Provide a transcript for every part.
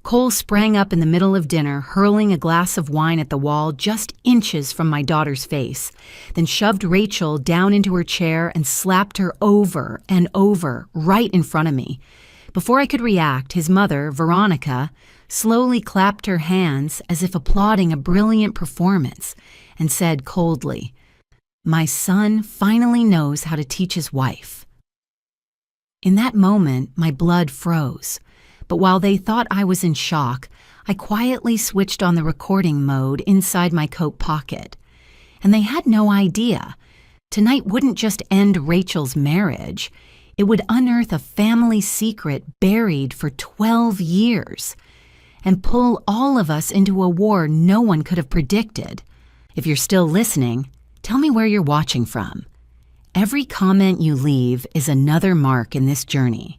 Cole sprang up in the middle of dinner, hurling a glass of wine at the wall just inches from my daughter's face, then shoved Rachel down into her chair and slapped her over and over right in front of me. Before I could react, his mother, Veronica, slowly clapped her hands as if applauding a brilliant performance and said coldly, "My son finally knows how to teach his wife." In that moment, my blood froze. But while they thought I was in shock, I quietly switched on the recording mode inside my coat pocket. And they had no idea. Tonight wouldn't just end Rachel's marriage. It would unearth a family secret buried for 12 years and pull all of us into a war no one could have predicted. If you're still listening, tell me where you're watching from. Every comment you leave is another mark in this journey.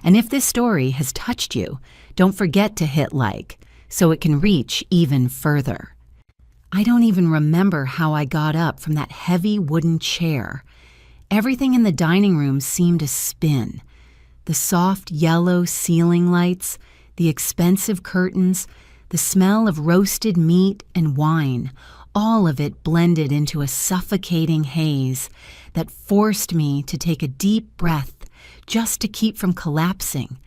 And if this story has touched you, don't forget to hit like so it can reach even further. I don't even remember how I got up from that heavy wooden chair. Everything in the dining room seemed to spin. The soft yellow ceiling lights, the expensive curtains, the smell of roasted meat and wine, all of it blended into a suffocating haze that forced me to take a deep breath just to keep from collapsing.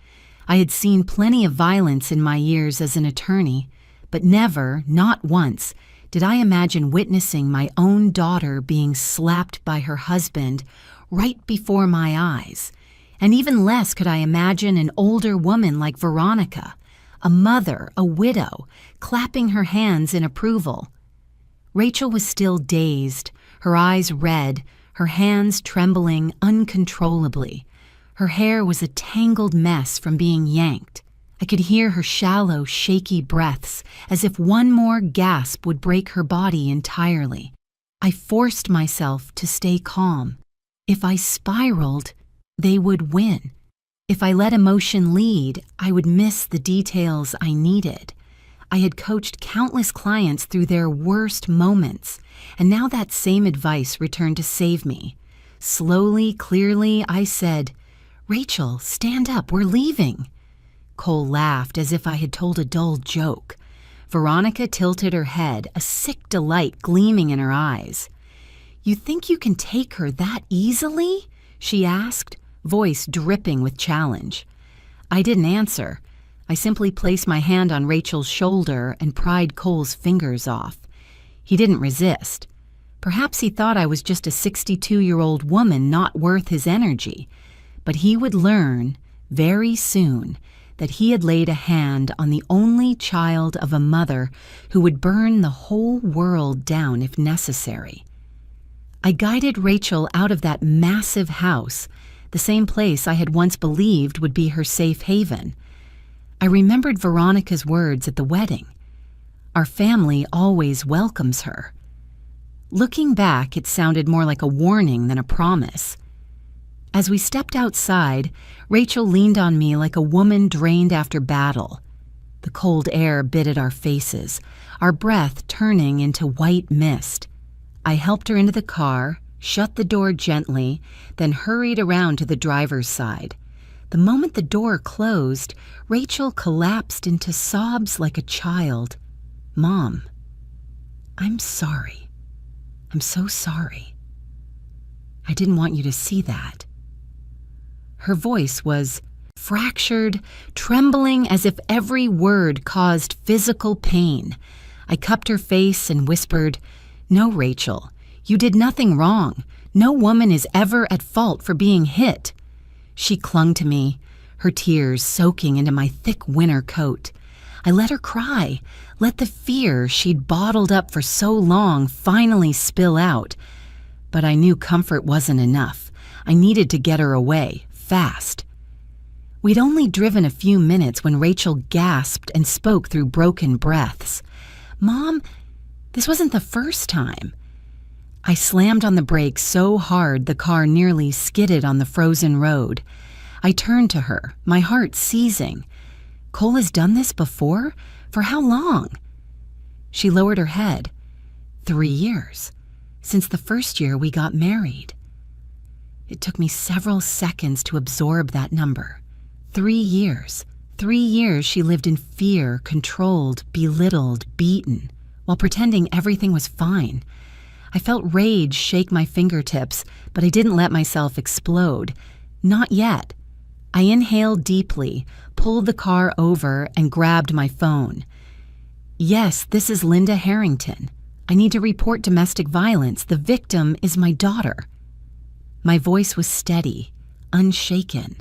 I had seen plenty of violence in my years as an attorney, but never, not once, did I imagine witnessing my own daughter being slapped by her husband right before my eyes. And even less could I imagine an older woman like Veronica, a mother, a widow, clapping her hands in approval. Rachel was still dazed, her eyes red, her hands trembling uncontrollably. Her hair was a tangled mess from being yanked. I could hear her shallow, shaky breaths, as if one more gasp would break her body entirely. I forced myself to stay calm. If I spiraled, they would win. If I let emotion lead, I would miss the details I needed. I had coached countless clients through their worst moments, and now that same advice returned to save me. Slowly, clearly, I said, "Rachel, stand up, we're leaving." Cole laughed as if I had told a dull joke. Veronica tilted her head, a sick delight gleaming in her eyes. "You think you can take her that easily?" she asked, voice dripping with challenge. I didn't answer. I simply placed my hand on Rachel's shoulder and pried Cole's fingers off. He didn't resist. Perhaps he thought I was just a 62-year-old woman not worth his energy. But he would learn, very soon, that he had laid a hand on the only child of a mother who would burn the whole world down if necessary. I guided Rachel out of that massive house, the same place I had once believed would be her safe haven. I remembered Veronica's words at the wedding. Our family always welcomes her. Looking back, it sounded more like a warning than a promise. As we stepped outside, Rachel leaned on me like a woman drained after battle. The cold air bit at our faces, our breath turning into white mist. I helped her into the car, shut the door gently, then hurried around to the driver's side. The moment the door closed, Rachel collapsed into sobs like a child. "Mom, I'm sorry. I'm so sorry. I didn't want you to see that." Her voice was fractured, trembling as if every word caused physical pain. I cupped her face and whispered, "No, Rachel, you did nothing wrong. No woman is ever at fault for being hit." She clung to me, her tears soaking into my thick winter coat. I let her cry, let the fear she'd bottled up for so long finally spill out. But I knew comfort wasn't enough. I needed to get her away. Fast. We'd only driven a few minutes when Rachel gasped and spoke through broken breaths. "Mom, this wasn't the first time." I slammed on the brakes so hard the car nearly skidded on the frozen road. I turned to her, my heart seizing. "Cole has done this before? For how long?" She lowered her head. 3 years. Since the first year we got married. It took me several seconds to absorb that number. 3 years. 3 years she lived in fear, controlled, belittled, beaten, while pretending everything was fine. I felt rage shake my fingertips, but I didn't let myself explode. Not yet. I inhaled deeply, pulled the car over, and grabbed my phone. Yes, this is Linda Harrington. I need to report domestic violence. The victim is my daughter. My voice was steady, unshaken.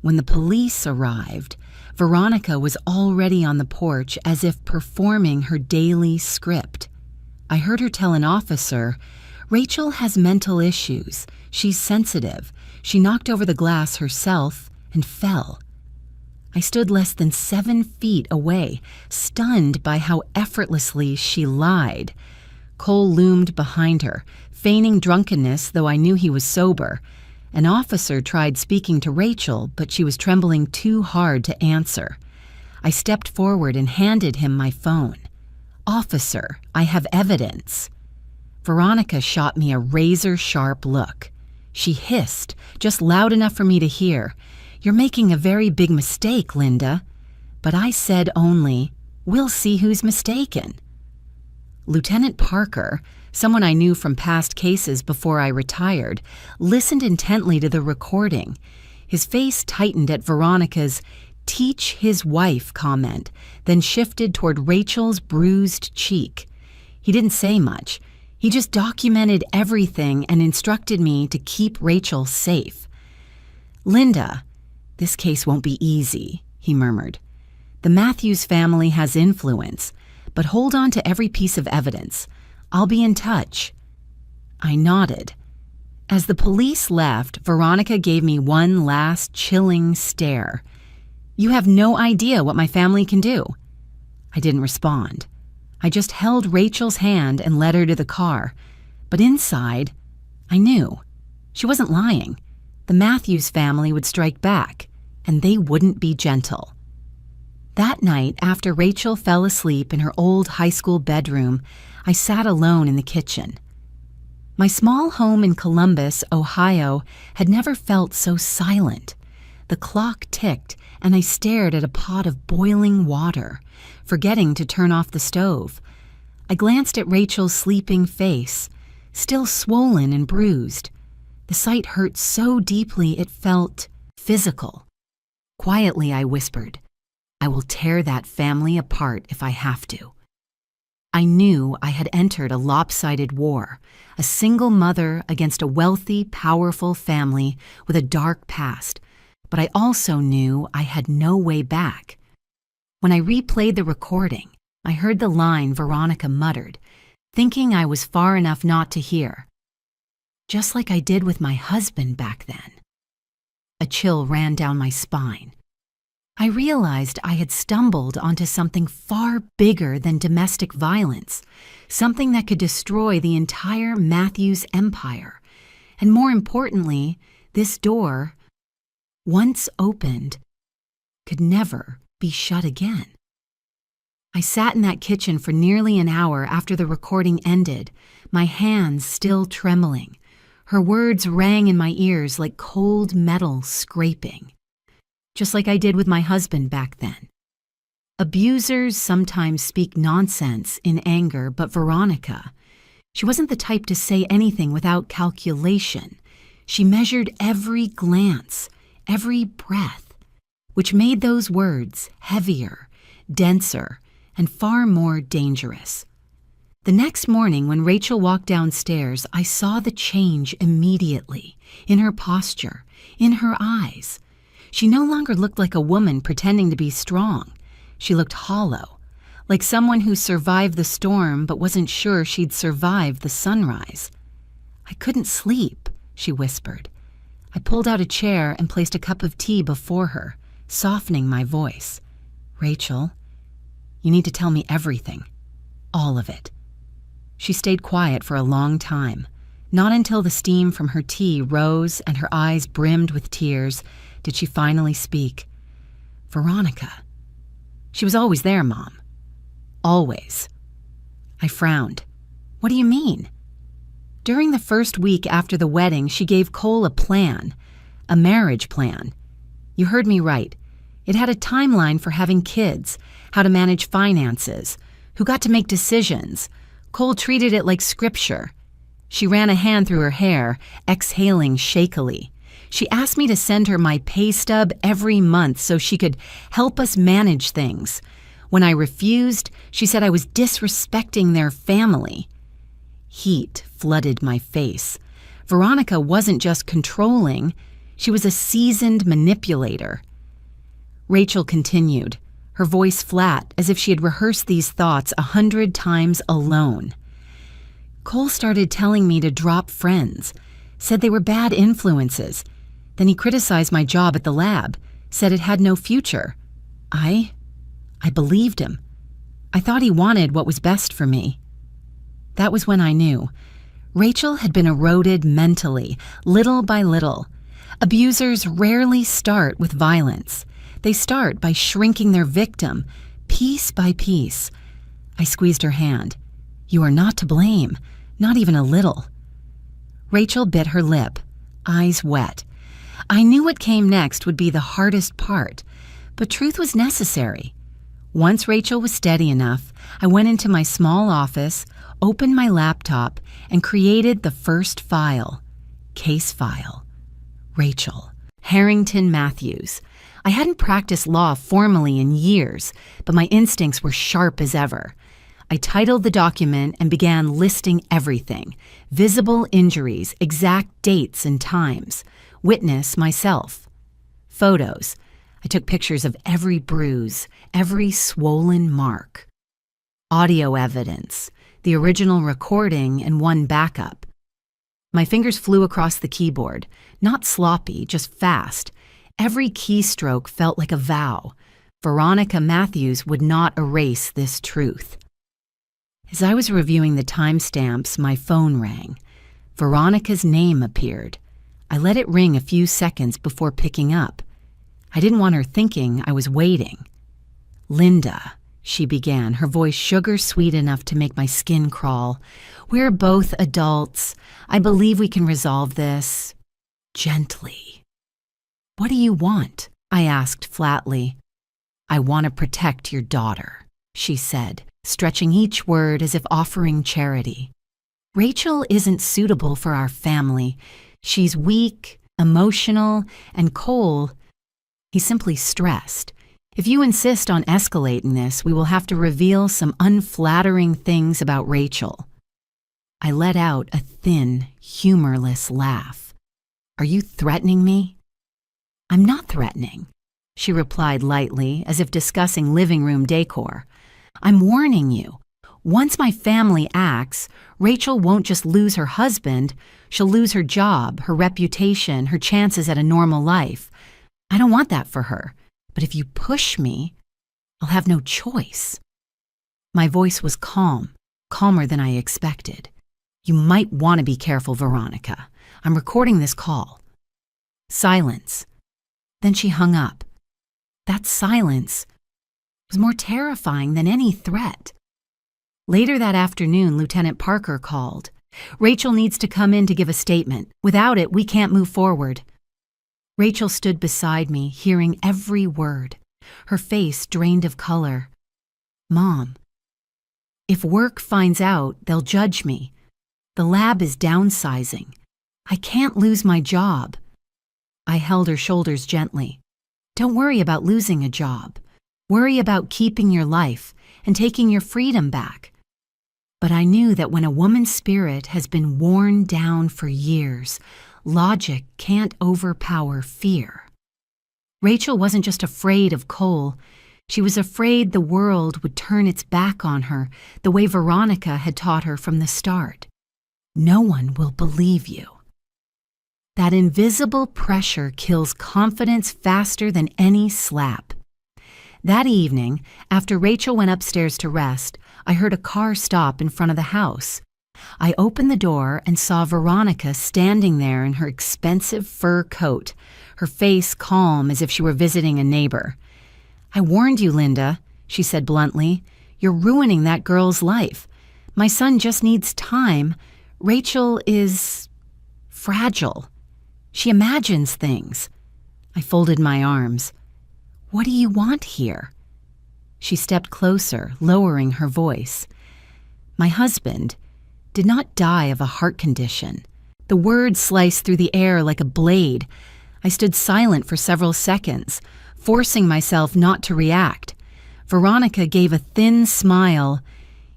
When the police arrived, Veronica was already on the porch as if performing her daily script. I heard her tell an officer, "Rachel has mental issues. She's sensitive. She knocked over the glass herself and fell." I stood less than 7 feet away, stunned by how effortlessly she lied. Cole loomed behind her, feigning drunkenness, though I knew he was sober. An officer tried speaking to Rachel, but she was trembling too hard to answer. I stepped forward and handed him my phone. "Officer, I have evidence." Veronica shot me a razor-sharp look. She hissed, just loud enough for me to hear, "You're making a very big mistake, Linda." But I said only, "We'll see who's mistaken." Lieutenant Parker, someone I knew from past cases before I retired, listened intently to the recording. His face tightened at Veronica's "teach his wife" comment, then shifted toward Rachel's bruised cheek. He didn't say much. He just documented everything and instructed me to keep Rachel safe. "Linda, this case won't be easy," he murmured. "The Matthews family has influence, but hold on to every piece of evidence. I'll be in touch." I nodded. As the police left, Veronica gave me one last chilling stare. "You have no idea what my family can do." I didn't respond. I just held Rachel's hand and led her to the car. But inside, I knew. She wasn't lying. The Matthews family would strike back, and they wouldn't be gentle. That night, after Rachel fell asleep in her old high school bedroom, I sat alone in the kitchen. My small home in Columbus, Ohio, had never felt so silent. The clock ticked, and I stared at a pot of boiling water, forgetting to turn off the stove. I glanced at Rachel's sleeping face, still swollen and bruised. The sight hurt so deeply it felt physical. Quietly, I whispered, "I will tear that family apart if I have to." I knew I had entered a lopsided war, a single mother against a wealthy, powerful family with a dark past, but I also knew I had no way back. When I replayed the recording, I heard the line Veronica muttered, thinking I was far enough not to hear. "Just like I did with my husband back then." A chill ran down my spine. I realized I had stumbled onto something far bigger than domestic violence, something that could destroy the entire Matthews empire. And more importantly, this door, once opened, could never be shut again. I sat in that kitchen for nearly an hour after the recording ended, my hands still trembling. Her words rang in my ears like cold metal scraping. Just like I did with my husband back then. Abusers sometimes speak nonsense in anger, but Veronica, she wasn't the type to say anything without calculation. She measured every glance, every breath, which made those words heavier, denser, and far more dangerous. The next morning, when Rachel walked downstairs, I saw the change immediately, in her posture, in her eyes. She no longer looked like a woman pretending to be strong. She looked hollow, like someone who survived the storm but wasn't sure she'd survive the sunrise. "I couldn't sleep," she whispered. I pulled out a chair and placed a cup of tea before her, softening my voice. "Rachel, you need to tell me everything. All of it." She stayed quiet for a long time. Not until the steam from her tea rose and her eyes brimmed with tears did she finally speak. "Veronica." "She was always there, Mom." "Always." I frowned. "What do you mean?" "During the first week after the wedding, she gave Cole a plan, a marriage plan. You heard me right. It had a timeline for having kids, how to manage finances, who got to make decisions. Cole treated it like scripture. She ran a hand through her hair, exhaling shakily. She asked me to send her my pay stub every month so she could help us manage things. When I refused, she said I was disrespecting their family. Heat flooded my face. Veronica wasn't just controlling, she was a seasoned manipulator. Rachel continued, her voice flat as if she had rehearsed these thoughts 100 times alone. Cole started telling me to drop friends, said they were bad influences. Then he criticized my job at the lab, said it had no future. I believed him. I thought he wanted what was best for me. That was when I knew. Rachel had been eroded mentally, little by little. Abusers rarely start with violence. They start by shrinking their victim, piece by piece. I squeezed her hand. You are not to blame, not even a little. Rachel bit her lip, eyes wet. I knew what came next would be the hardest part, but truth was necessary. Once Rachel was steady enough, I went into my small office, opened my laptop, and created the first file. Case file. Rachel. Harrington Matthews. I hadn't practiced law formally in years, but my instincts were sharp as ever. I titled the document and began listing everything. Visible injuries, exact dates and times. Witness myself. Photos. I took pictures of every bruise, every swollen mark. Audio evidence. The original recording and one backup. My fingers flew across the keyboard, not sloppy, just fast. Every keystroke felt like a vow. Veronica Matthews would not erase this truth. As I was reviewing the timestamps, my phone rang. Veronica's name appeared. I let it ring a few seconds before picking up. I didn't want her thinking I was waiting. Linda, she began, her voice sugar-sweet enough to make my skin crawl. We're both adults. I believe we can resolve this. Gently. What do you want? I asked flatly. I want to protect your daughter, she said, stretching each word as if offering charity. Rachel isn't suitable for our family. She's weak, emotional, and Cole, he's simply stressed. If you insist on escalating this, we will have to reveal some unflattering things about Rachel. I let out a thin, humorless laugh. Are you threatening me? I'm not threatening, she replied lightly, as if discussing living room decor. I'm warning you. Once my family acts, Rachel won't just lose her husband, she'll lose her job, her reputation, her chances at a normal life. I don't want that for her, but if you push me, I'll have no choice. My voice was calm, calmer than I expected. You might want to be careful, Veronica. I'm recording this call. Silence. Then she hung up. That silence was more terrifying than any threat. Later that afternoon, Lieutenant Parker called. Rachel needs to come in to give a statement. Without it, we can't move forward. Rachel stood beside me, hearing every word, her face drained of color. Mom, if work finds out, they'll judge me. The lab is downsizing. I can't lose my job. I held her shoulders gently. Don't worry about losing a job. Worry about keeping your life and taking your freedom back. But I knew that when a woman's spirit has been worn down for years, logic can't overpower fear. Rachel wasn't just afraid of Cole. She was afraid the world would turn its back on her the way Veronica had taught her from the start. No one will believe you. That invisible pressure kills confidence faster than any slap. That evening, after Rachel went upstairs to rest, I heard a car stop in front of the house. I opened the door and saw Veronica standing there in her expensive fur coat, her face calm as if she were visiting a neighbor. I warned you, Linda, she said bluntly. You're ruining that girl's life. My son just needs time. Rachel is fragile. She imagines things. I folded my arms. What do you want here?" She stepped closer, lowering her voice. "My husband did not die of a heart condition." The word sliced through the air like a blade. I stood silent for several seconds, forcing myself not to react. Veronica gave a thin smile.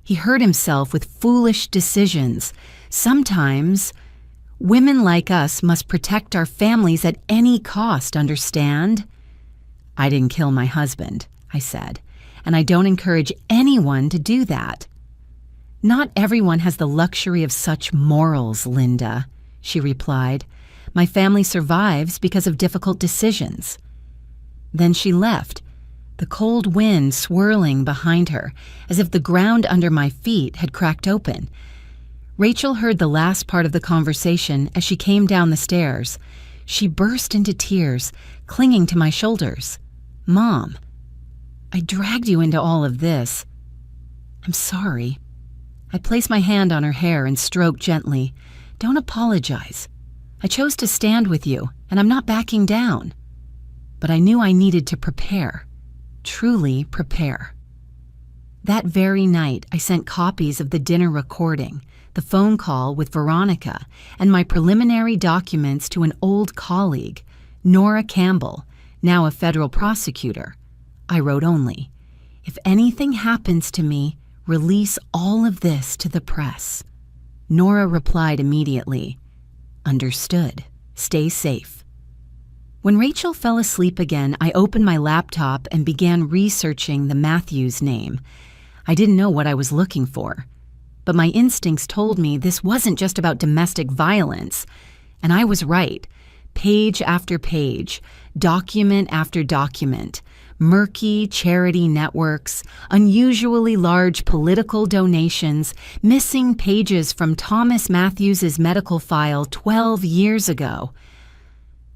He hurt himself with foolish decisions. Sometimes, women like us must protect our families at any cost, understand? "I didn't kill my husband," I said, "and I don't encourage anyone to do that." "Not everyone has the luxury of such morals, Linda," she replied. "My family survives because of difficult decisions." Then she left, the cold wind swirling behind her, as if the ground under my feet had cracked open. Rachel heard the last part of the conversation as she came down the stairs. She burst into tears, clinging to my shoulders. "Mom, I dragged you into all of this. I'm sorry." I placed my hand on her hair and stroked gently. "Don't apologize. I chose to stand with you, and I'm not backing down." But I knew I needed to prepare. Truly prepare. That very night, I sent copies of the dinner recording, the phone call with Veronica, and my preliminary documents to an old colleague, Nora Campbell, now a federal prosecutor. I wrote only, "If anything happens to me, release all of this to the press." Nora replied immediately, "Understood. Stay safe." When Rachel fell asleep again, I opened my laptop and began researching the Matthews name. I didn't know what I was looking for, but my instincts told me this wasn't just about domestic violence, and I was right. Page after page, document after document, murky charity networks, unusually large political donations, missing pages from Thomas Matthews's medical file 12 years ago.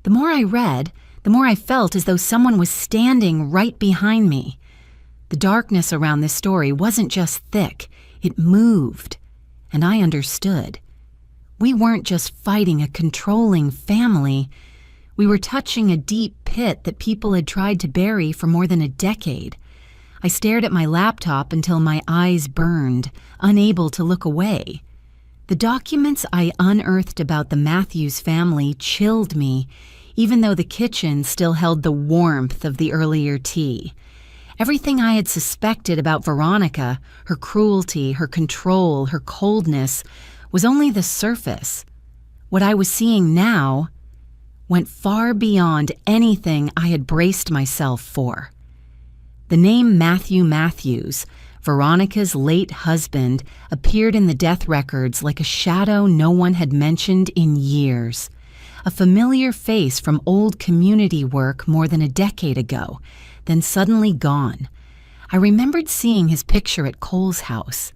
The more I read, the more I felt as though someone was standing right behind me. The darkness around this story wasn't just thick, it moved, and I understood. We weren't just fighting a controlling family. We were touching a deep pit that people had tried to bury for more than a decade. I stared at my laptop until my eyes burned, unable to look away. The documents I unearthed about the Matthews family chilled me, even though the kitchen still held the warmth of the earlier tea. Everything I had suspected about Veronica, her cruelty, her control, her coldness, was only the surface. What I was seeing now went far beyond anything I had braced myself for. The name Matthew Matthews, Veronica's late husband, appeared in the death records like a shadow no one had mentioned in years. A familiar face from old community work more than a decade ago, then suddenly gone. I remembered seeing his picture at Cole's house.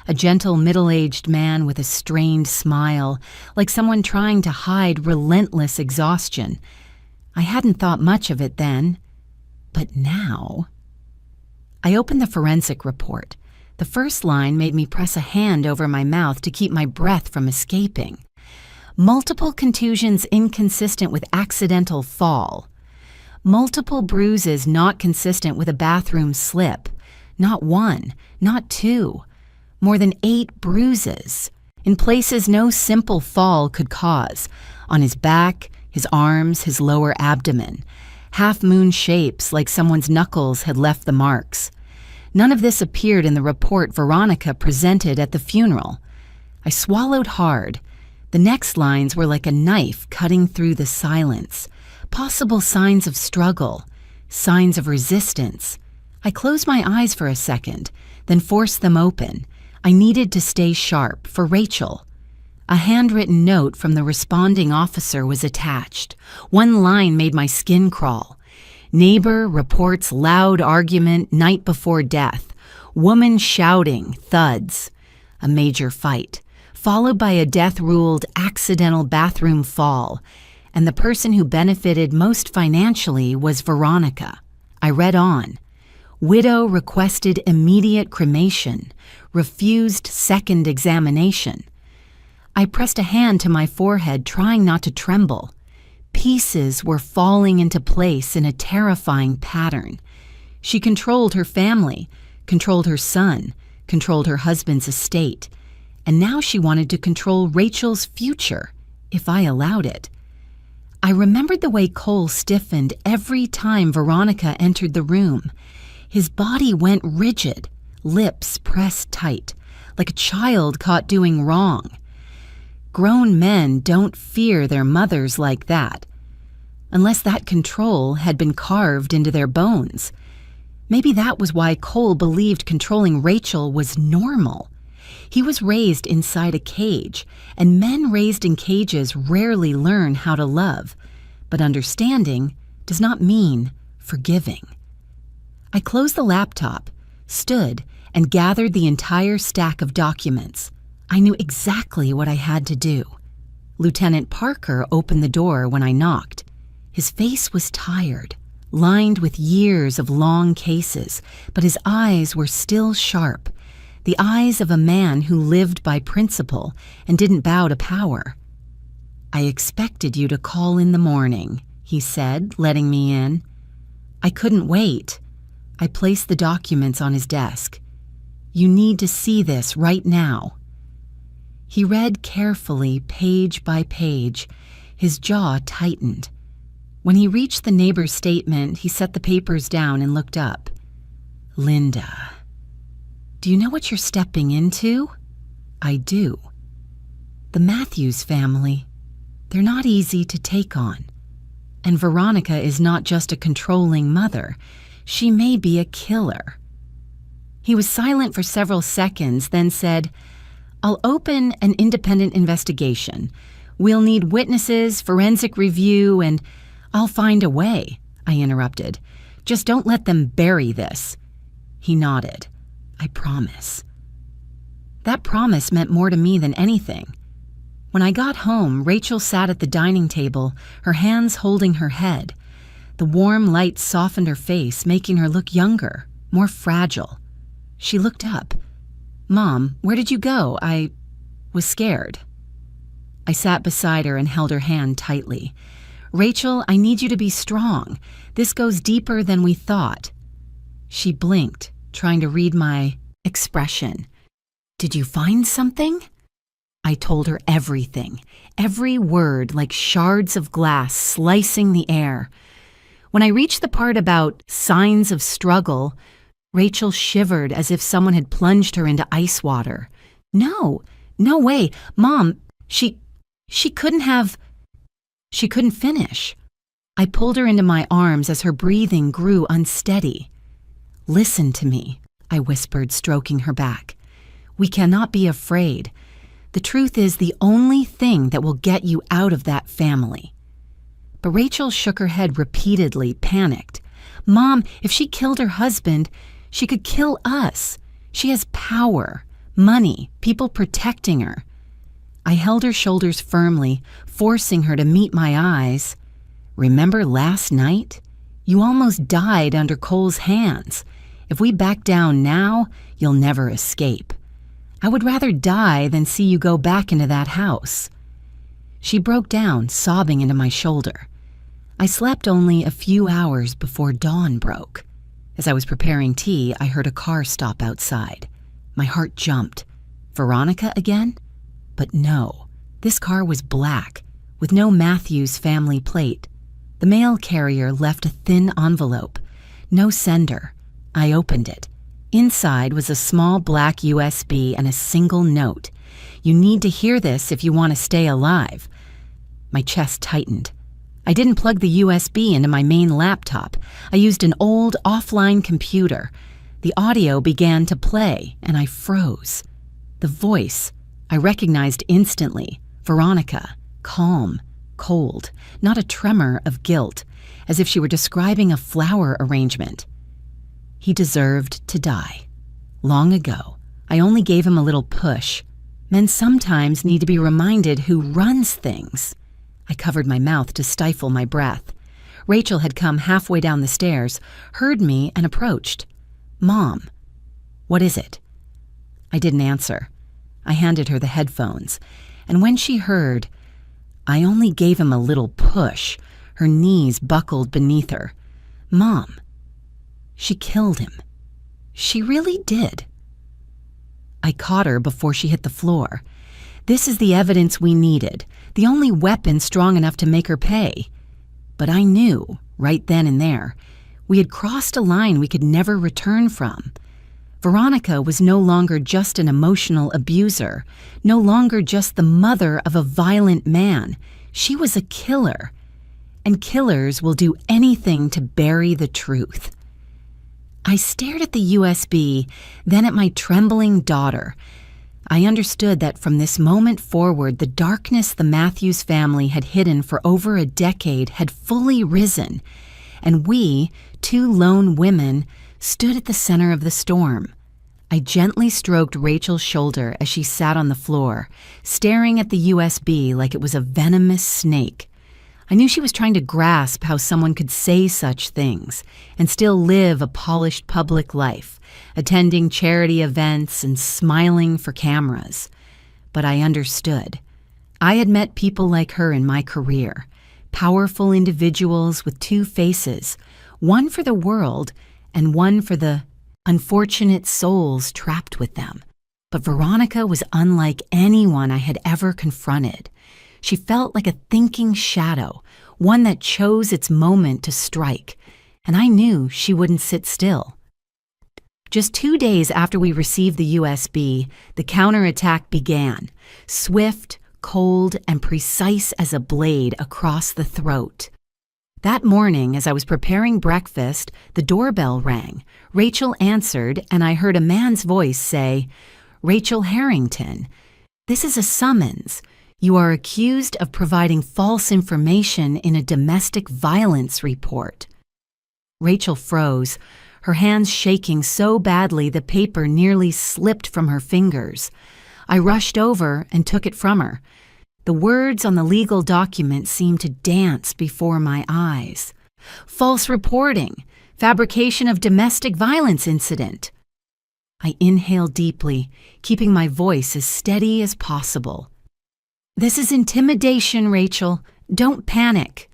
A gentle middle-aged man with a strained smile, like someone trying to hide relentless exhaustion. I hadn't thought much of it then, but now... I opened the forensic report. The first line made me press a hand over my mouth to keep my breath from escaping. Multiple contusions inconsistent with accidental fall. Multiple bruises not consistent with a bathroom slip. Not one, not two. More than 8 bruises, in places no simple fall could cause, on his back, his arms, his lower abdomen, half-moon shapes like someone's knuckles had left the marks. None of this appeared in the report Veronica presented at the funeral. I swallowed hard. The next lines were like a knife cutting through the silence. Possible signs of struggle, signs of resistance. I closed my eyes for a second, then forced them open. I needed to stay sharp for Rachel. A handwritten note from the responding officer was attached. One line made my skin crawl. Neighbor reports loud argument night before death. Woman shouting, thuds. A major fight, followed by a death-ruled accidental bathroom fall. And the person who benefited most financially was Veronica. I read on. Widow requested immediate cremation. Refused second examination. I pressed a hand to my forehead, trying not to tremble. Pieces were falling into place in a terrifying pattern. She controlled her family, controlled her son, controlled her husband's estate, and now she wanted to control Rachel's future, if I allowed it. I remembered the way Cole stiffened every time Veronica entered the room. His body went rigid, lips pressed tight, like a child caught doing wrong. Grown men don't fear their mothers like that, unless that control had been carved into their bones. Maybe that was why Cole believed controlling Rachel was normal. He was raised inside a cage, and men raised in cages rarely learn how to love, but understanding does not mean forgiving. I closed the laptop, stood, and gathered the entire stack of documents. I knew exactly what I had to do. Lieutenant Parker opened the door when I knocked. His face was tired, lined with years of long cases, but his eyes were still sharp, the eyes of a man who lived by principle and didn't bow to power. "I expected you to call in the morning," he said, letting me in. I couldn't wait. I placed the documents on his desk. "You need to see this right now." He read carefully, page by page. His jaw tightened. When he reached the neighbor's statement, he set the papers down and looked up. "Linda, do you know what you're stepping into?" "I do." "The Matthews family. They're not easy to take on. And Veronica is not just a controlling mother. She may be a killer." He was silent for several seconds, then said, "I'll open an independent investigation. We'll need witnesses, forensic review, and I'll find a way," I interrupted. "Just don't let them bury this." He nodded. "I promise." That promise meant more to me than anything. When I got home, Rachel sat at the dining table, her hands holding her head. The warm light softened her face, making her look younger, more fragile. She looked up. "Mom, where did you go? I was scared." I sat beside her and held her hand tightly. "Rachel, I need you to be strong. This goes deeper than we thought." She blinked, trying to read my expression. "Did you find something?" I told her everything, every word like shards of glass slicing the air. When I reached the part about signs of struggle, Rachel shivered as if someone had plunged her into ice water. No way. Mom, she couldn't have. She couldn't finish. I pulled her into my arms as her breathing grew unsteady. "Listen to me," I whispered, stroking her back. "We cannot be afraid. The truth is the only thing that will get you out of that family." But Rachel shook her head repeatedly, panicked. "Mom, if she killed her husband, she could kill us. She has power, money, people protecting her." I held her shoulders firmly, forcing her to meet my eyes. "Remember last night? You almost died under Cole's hands. If we back down now, you'll never escape. I would rather die than see you go back into that house." She broke down, sobbing into my shoulder. I slept only a few hours before dawn broke. As I was preparing tea, I heard a car stop outside. My heart jumped. Veronica again? But no, this car was black, with no Matthews family plate. The mail carrier left a thin envelope. No sender. I opened it. Inside was a small black USB and a single note. "You need to hear this if you want to stay alive." My chest tightened. I didn't plug the USB into my main laptop. I used an old offline computer. The audio began to play, and I froze. The voice I recognized instantly. Veronica, calm, cold, not a tremor of guilt, as if she were describing a flower arrangement. "He deserved to die. Long ago, I only gave him a little push. Men sometimes need to be reminded who runs things." I covered my mouth to stifle my breath. Rachel had come halfway down the stairs, heard me, and approached. "Mom, what is it?" I didn't answer. I handed her the headphones, and when she heard, I only gave him a little push. Her knees buckled beneath her. Mom, she killed him. She really did. I caught her before she hit the floor. This is the evidence we needed, the only weapon strong enough to make her pay. But I knew, right then and there, we had crossed a line we could never return from. Veronica was no longer just an emotional abuser, no longer just the mother of a violent man. She was a killer. And killers will do anything to bury the truth. I stared at the USB, then at my trembling daughter. I understood that from this moment forward, the darkness the Matthews family had hidden for over a decade had fully risen, and we, two lone women, stood at the center of the storm. I gently stroked Rachel's shoulder as she sat on the floor, staring at the USB like it was a venomous snake. I knew she was trying to grasp how someone could say such things and still live a polished public life, attending charity events and smiling for cameras. But I understood. I had met people like her in my career, powerful individuals with two faces, one for the world and one for the unfortunate souls trapped with them. But Veronica was unlike anyone I had ever confronted. She felt like a thinking shadow, one that chose its moment to strike, and I knew she wouldn't sit still. Just 2 days after we received the USB, the counterattack began, swift, cold, and precise as a blade across the throat. That morning, as I was preparing breakfast, the doorbell rang. Rachel answered, and I heard a man's voice say, "Rachel Harrington, this is a summons. You are accused of providing false information in a domestic violence report." Rachel froze, her hands shaking so badly the paper nearly slipped from her fingers. I rushed over and took it from her. The words on the legal document seemed to dance before my eyes. False reporting, fabrication of domestic violence incident. I inhaled deeply, keeping my voice as steady as possible. "This is intimidation, Rachel. Don't panic."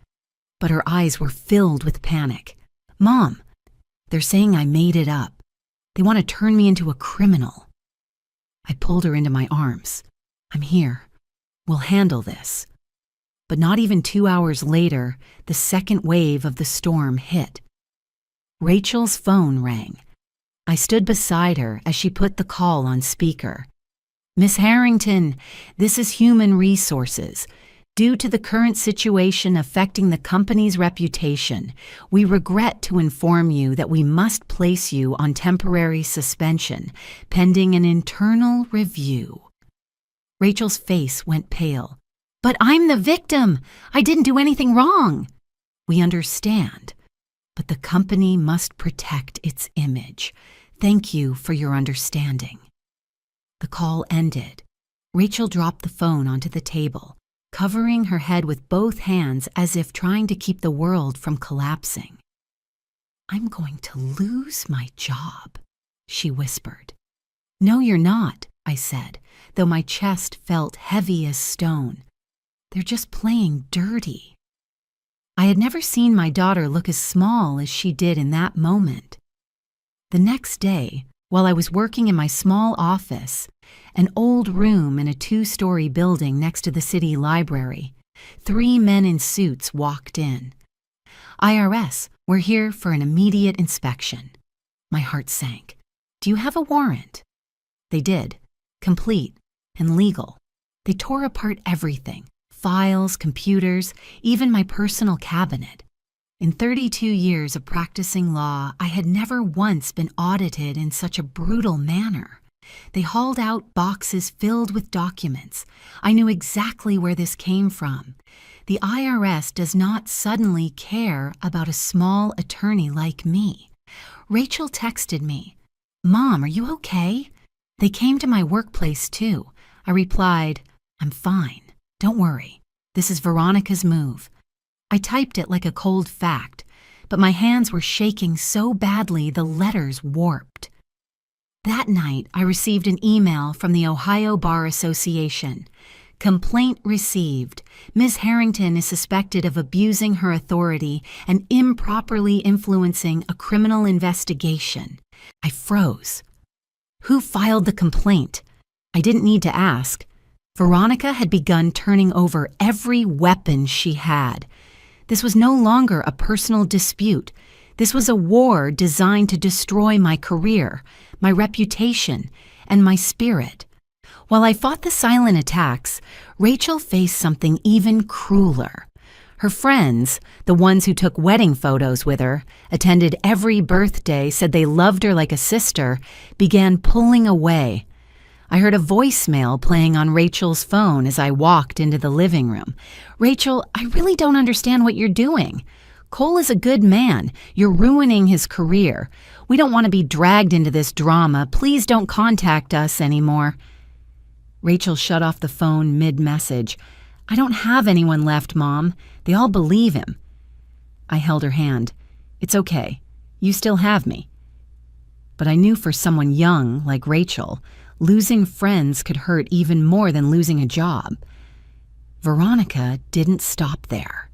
But her eyes were filled with panic. "Mom, they're saying I made it up. They want to turn me into a criminal." I pulled her into my arms. "I'm here. We'll handle this." But not even 2 hours later, the second wave of the storm hit. Rachel's phone rang. I stood beside her as she put the call on speaker. "Miss Harrington, this is Human Resources. Due to the current situation affecting the company's reputation, we regret to inform you that we must place you on temporary suspension, pending an internal review." Rachel's face went pale. "But I'm the victim. I didn't do anything wrong." "We understand, but the company must protect its image. Thank you for your understanding." The call ended. Rachel dropped the phone onto the table, covering her head with both hands as if trying to keep the world from collapsing. "I'm going to lose my job," she whispered. "No, you're not," I said, though my chest felt heavy as stone. "They're just playing dirty." I had never seen my daughter look as small as she did in that moment. The next day, while I was working in my small office, an old room in a 2-story building next to the city library, 3 men in suits walked in. "IRS, we're here for an immediate inspection." My heart sank. "Do you have a warrant?" They did, complete and legal. They tore apart everything, files, computers, even my personal cabinet. In 32 years of practicing law, I had never once been audited in such a brutal manner. They hauled out boxes filled with documents. I knew exactly where this came from. The IRS does not suddenly care about a small attorney like me. Rachel texted me, "Mom, are you okay?" They came to my workplace too. I replied, "I'm fine. Don't worry. This is Veronica's move." I typed it like a cold fact, but my hands were shaking so badly the letters warped. That night, I received an email from the Ohio Bar Association. Complaint received. Ms. Harrington is suspected of abusing her authority and improperly influencing a criminal investigation. I froze. Who filed the complaint? I didn't need to ask. Veronica had begun turning over every weapon she had. This was no longer a personal dispute. This was a war designed to destroy my career, my reputation, and my spirit. While I fought the silent attacks, Rachel faced something even crueler. Her friends, the ones who took wedding photos with her, attended every birthday, said they loved her like a sister, began pulling away. I heard a voicemail playing on Rachel's phone as I walked into the living room. "Rachel, I really don't understand what you're doing. Cole is a good man. You're ruining his career. We don't want to be dragged into this drama. Please don't contact us anymore." Rachel shut off the phone mid-message. "I don't have anyone left, Mom. They all believe him." I held her hand. "It's okay. You still have me." But I knew for someone young like Rachel, losing friends could hurt even more than losing a job. Veronica didn't stop there.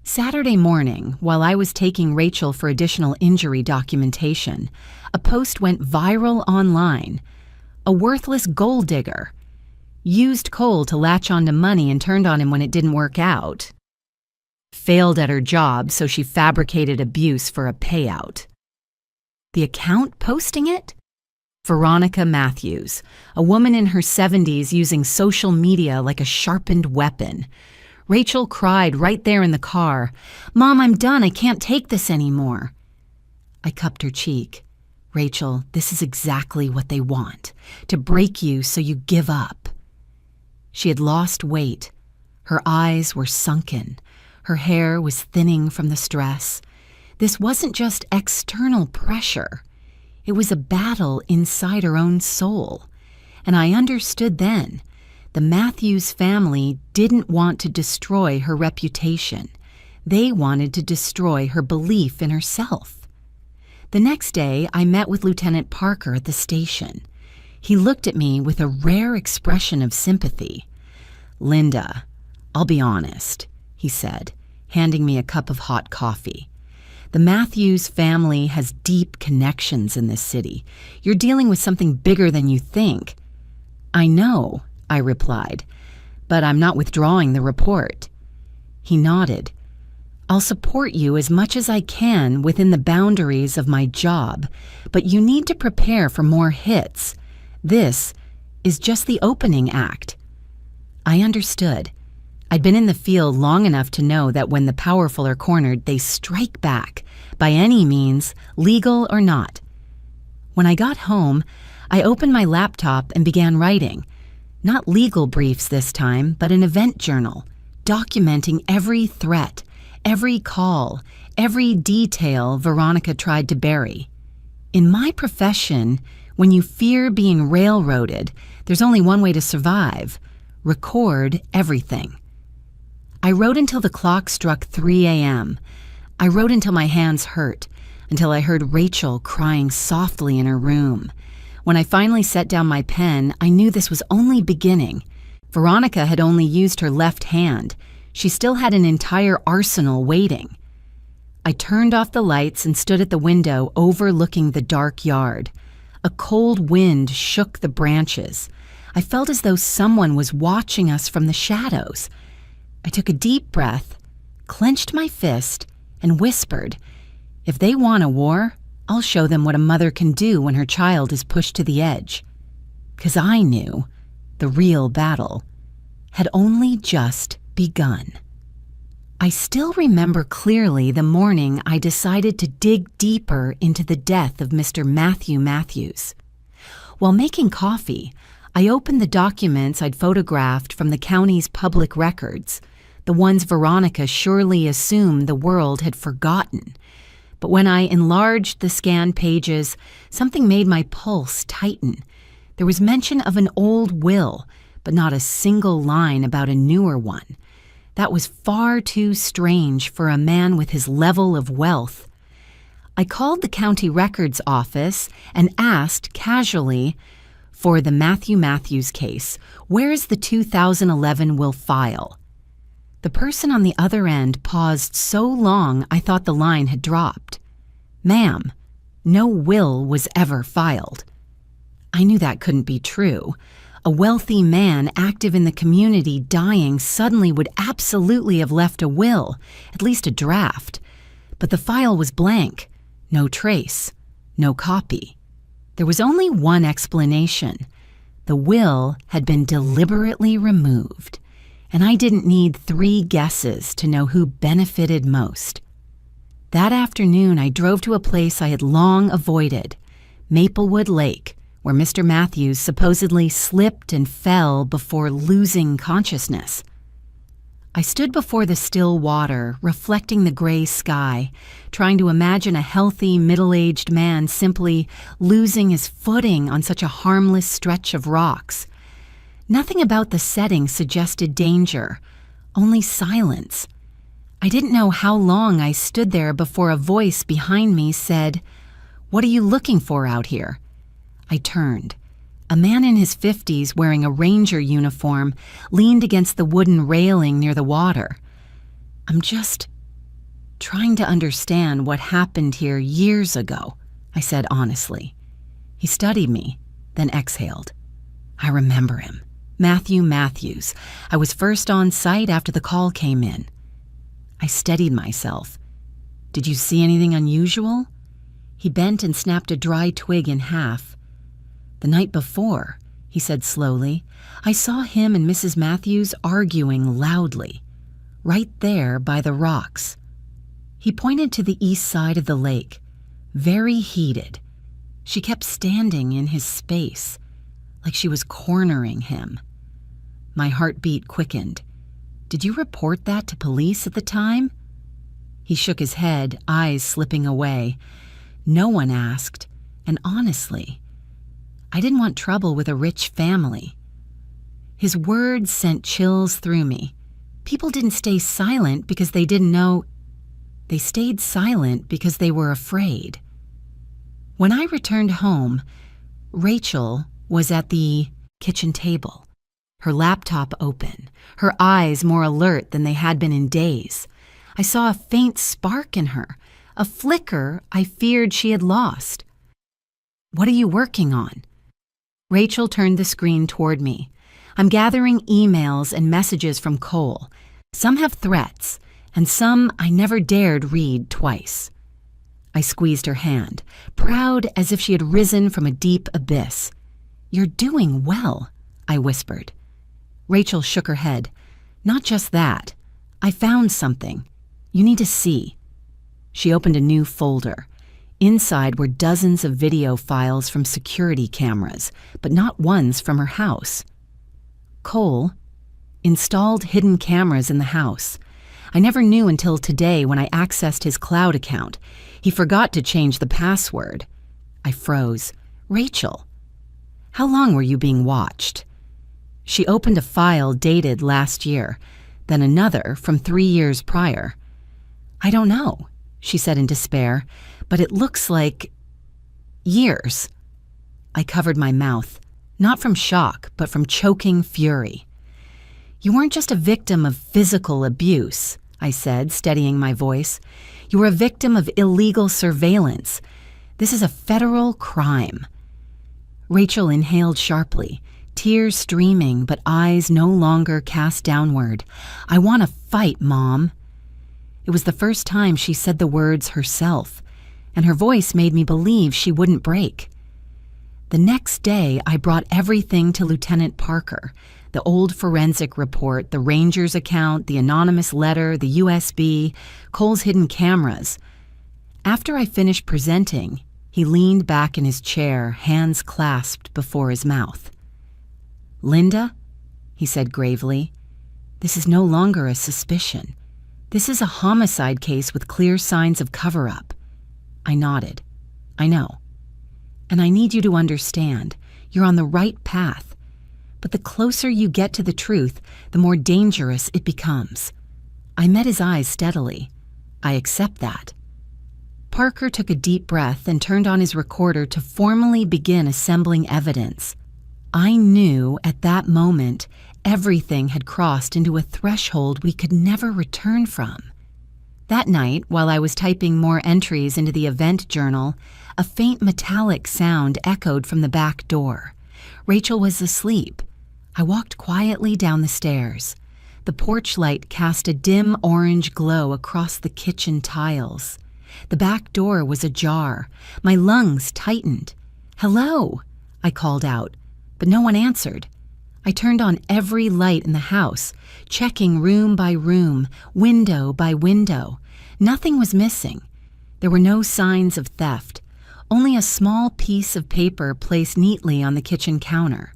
Saturday morning, while I was taking Rachel for additional injury documentation, a post went viral online. A worthless gold digger used Cole to latch onto money and turned on him when it didn't work out. Failed at her job, so she fabricated abuse for a payout. The account posting it? Veronica Matthews, a woman in her 70s using social media like a sharpened weapon. Rachel cried right there in the car, "Mom, I'm done. I can't take this anymore." I cupped her cheek. "Rachel, this is exactly what they want, to break you so you give up." She had lost weight. Her eyes were sunken. Her hair was thinning from the stress. This wasn't just external pressure. It was a battle inside her own soul. And I understood then. The Matthews family didn't want to destroy her reputation. They wanted to destroy her belief in herself. The next day, I met with Lieutenant Parker at the station. He looked at me with a rare expression of sympathy. "Linda, I'll be honest," he said, handing me a cup of hot coffee. "The Matthews family has deep connections in this city. You're dealing with something bigger than you think." "I know," I replied, "but I'm not withdrawing the report." He nodded. "I'll support you as much as I can within the boundaries of my job, but you need to prepare for more hits. This is just the opening act." I understood. I'd been in the field long enough to know that when the powerful are cornered, they strike back, by any means, legal or not. When I got home, I opened my laptop and began writing. Not legal briefs this time, but an event journal, documenting every threat, every call, every detail Veronica tried to bury. In my profession, when you fear being railroaded, there's only one way to survive: record everything. I wrote until the clock struck 3 a.m. I wrote until my hands hurt, until I heard Rachel crying softly in her room. When I finally set down my pen, I knew this was only beginning. Veronica had only used her left hand. She still had an entire arsenal waiting. I turned off the lights and stood at the window overlooking the dark yard. A cold wind shook the branches. I felt as though someone was watching us from the shadows. I took a deep breath, clenched my fist, and whispered, "If they want a war, I'll show them what a mother can do when her child is pushed to the edge." 'Cause I knew the real battle had only just begun. I still remember clearly the morning I decided to dig deeper into the death of Mr. Matthew Matthews. While making coffee, I opened the documents I'd photographed from the county's public records, the ones Veronica surely assumed the world had forgotten. But when I enlarged the scanned pages, something made my pulse tighten. There was mention of an old will, but not a single line about a newer one. That was far too strange for a man with his level of wealth. I called the county records office and asked casually, For the Matthew Matthews case, where is the 2011 will file? The person on the other end paused so long I thought the line had dropped. Ma'am, no will was ever filed. I knew that couldn't be true. A wealthy man active in the community dying suddenly would absolutely have left a will, at least a draft. But the file was blank, no trace, no copy. There was only one explanation. The will had been deliberately removed, and I didn't need 3 guesses to know who benefited most. That afternoon, I drove to a place I had long avoided, Maplewood Lake, where Mr. Matthews supposedly slipped and fell before losing consciousness. I stood before the still water, reflecting the gray sky, trying to imagine a healthy, middle-aged man simply losing his footing on such a harmless stretch of rocks. Nothing about the setting suggested danger, only silence. I didn't know how long I stood there before a voice behind me said, "What are you looking for out here?" I turned. A man in his 50s wearing a ranger uniform leaned against the wooden railing near the water. "I'm just trying to understand what happened here years ago," I said honestly. He studied me, then exhaled. "I remember him. Matthew Matthews. I was first on site after the call came in." I steadied myself. "Did you see anything unusual?" He bent and snapped a dry twig in half. "The night before," he said slowly, "I saw him and Mrs. Matthews arguing loudly, right there by the rocks." He pointed to the east side of the lake, very heated. She kept standing in his space, like she was cornering him. My heartbeat quickened. "Did you report that to police at the time?" He shook his head, eyes slipping away. "No one asked, and honestly, I didn't want trouble with a rich family." His words sent chills through me. People didn't stay silent because they didn't know. They stayed silent because they were afraid. When I returned home, Rachel was at the kitchen table, her laptop open, her eyes more alert than they had been in days. I saw a faint spark in her, a flicker I feared she had lost. "What are you working on?" Rachel turned the screen toward me. "I'm gathering emails and messages from Cole. Some have threats, and some I never dared read twice." I squeezed her hand, proud as if she had risen from a deep abyss. "You're doing well," I whispered. Rachel shook her head. "Not just that. I found something. You need to see." She opened a new folder. Inside were dozens of video files from security cameras, but not ones from her house. Cole installed hidden cameras in the house. I never knew until today when I accessed his cloud account. He forgot to change the password. I froze. "Rachel, how long were you being watched?" She opened a file dated last year, then another from 3 years prior. "I don't know," she said in despair, "but it looks like years." I covered my mouth, not from shock, but from choking fury. "You weren't just a victim of physical abuse," I said, steadying my voice. "You were a victim of illegal surveillance. This is a federal crime." Rachel inhaled sharply, tears streaming, but eyes no longer cast downward. "I want to fight, Mom." It was the first time she said the words herself, and her voice made me believe she wouldn't break. The next day, I brought everything to Lieutenant Parker: the old forensic report, the ranger's account, the anonymous letter, the USB, Cole's hidden cameras. After I finished presenting, he leaned back in his chair, hands clasped before his mouth. "Linda," he said gravely, "this is no longer a suspicion. This is a homicide case with clear signs of cover-up." I nodded. "I know. And I need you to understand, you're on the right path. But the closer you get to the truth, the more dangerous it becomes." I met his eyes steadily. "I accept that." Parker took a deep breath and turned on his recorder to formally begin assembling evidence. I knew at that moment everything had crossed into a threshold we could never return from. That night, while I was typing more entries into the event journal, a faint metallic sound echoed from the back door. Rachel was asleep. I walked quietly down the stairs. The porch light cast a dim orange glow across the kitchen tiles. The back door was ajar. My lungs tightened. "Hello," I called out, but no one answered. I turned on every light in the house, checking room by room, window by window. Nothing was missing. There were no signs of theft. Only a small piece of paper placed neatly on the kitchen counter.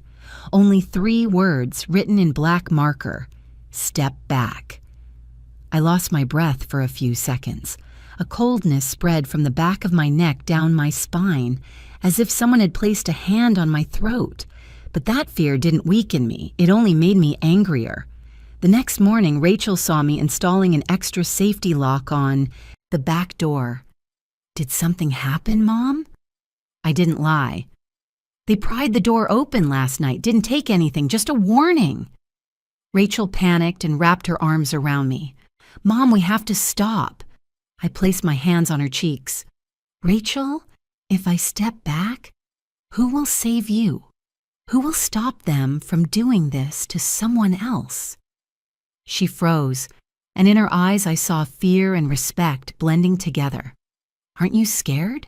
Only 3 words written in black marker: "Step back." I lost my breath for a few seconds. A coldness spread from the back of my neck down my spine, as if someone had placed a hand on my throat. But that fear didn't weaken me, it only made me angrier. The next morning, Rachel saw me installing an extra safety lock on the back door. "Did something happen, Mom?" I didn't lie. "They pried the door open last night, didn't take anything, just a warning." Rachel panicked and wrapped her arms around me. "Mom, we have to stop." I placed my hands on her cheeks. "Rachel, if I step back, who will save you? Who will stop them from doing this to someone else?" She froze, and in her eyes I saw fear and respect blending together. "Aren't you scared?"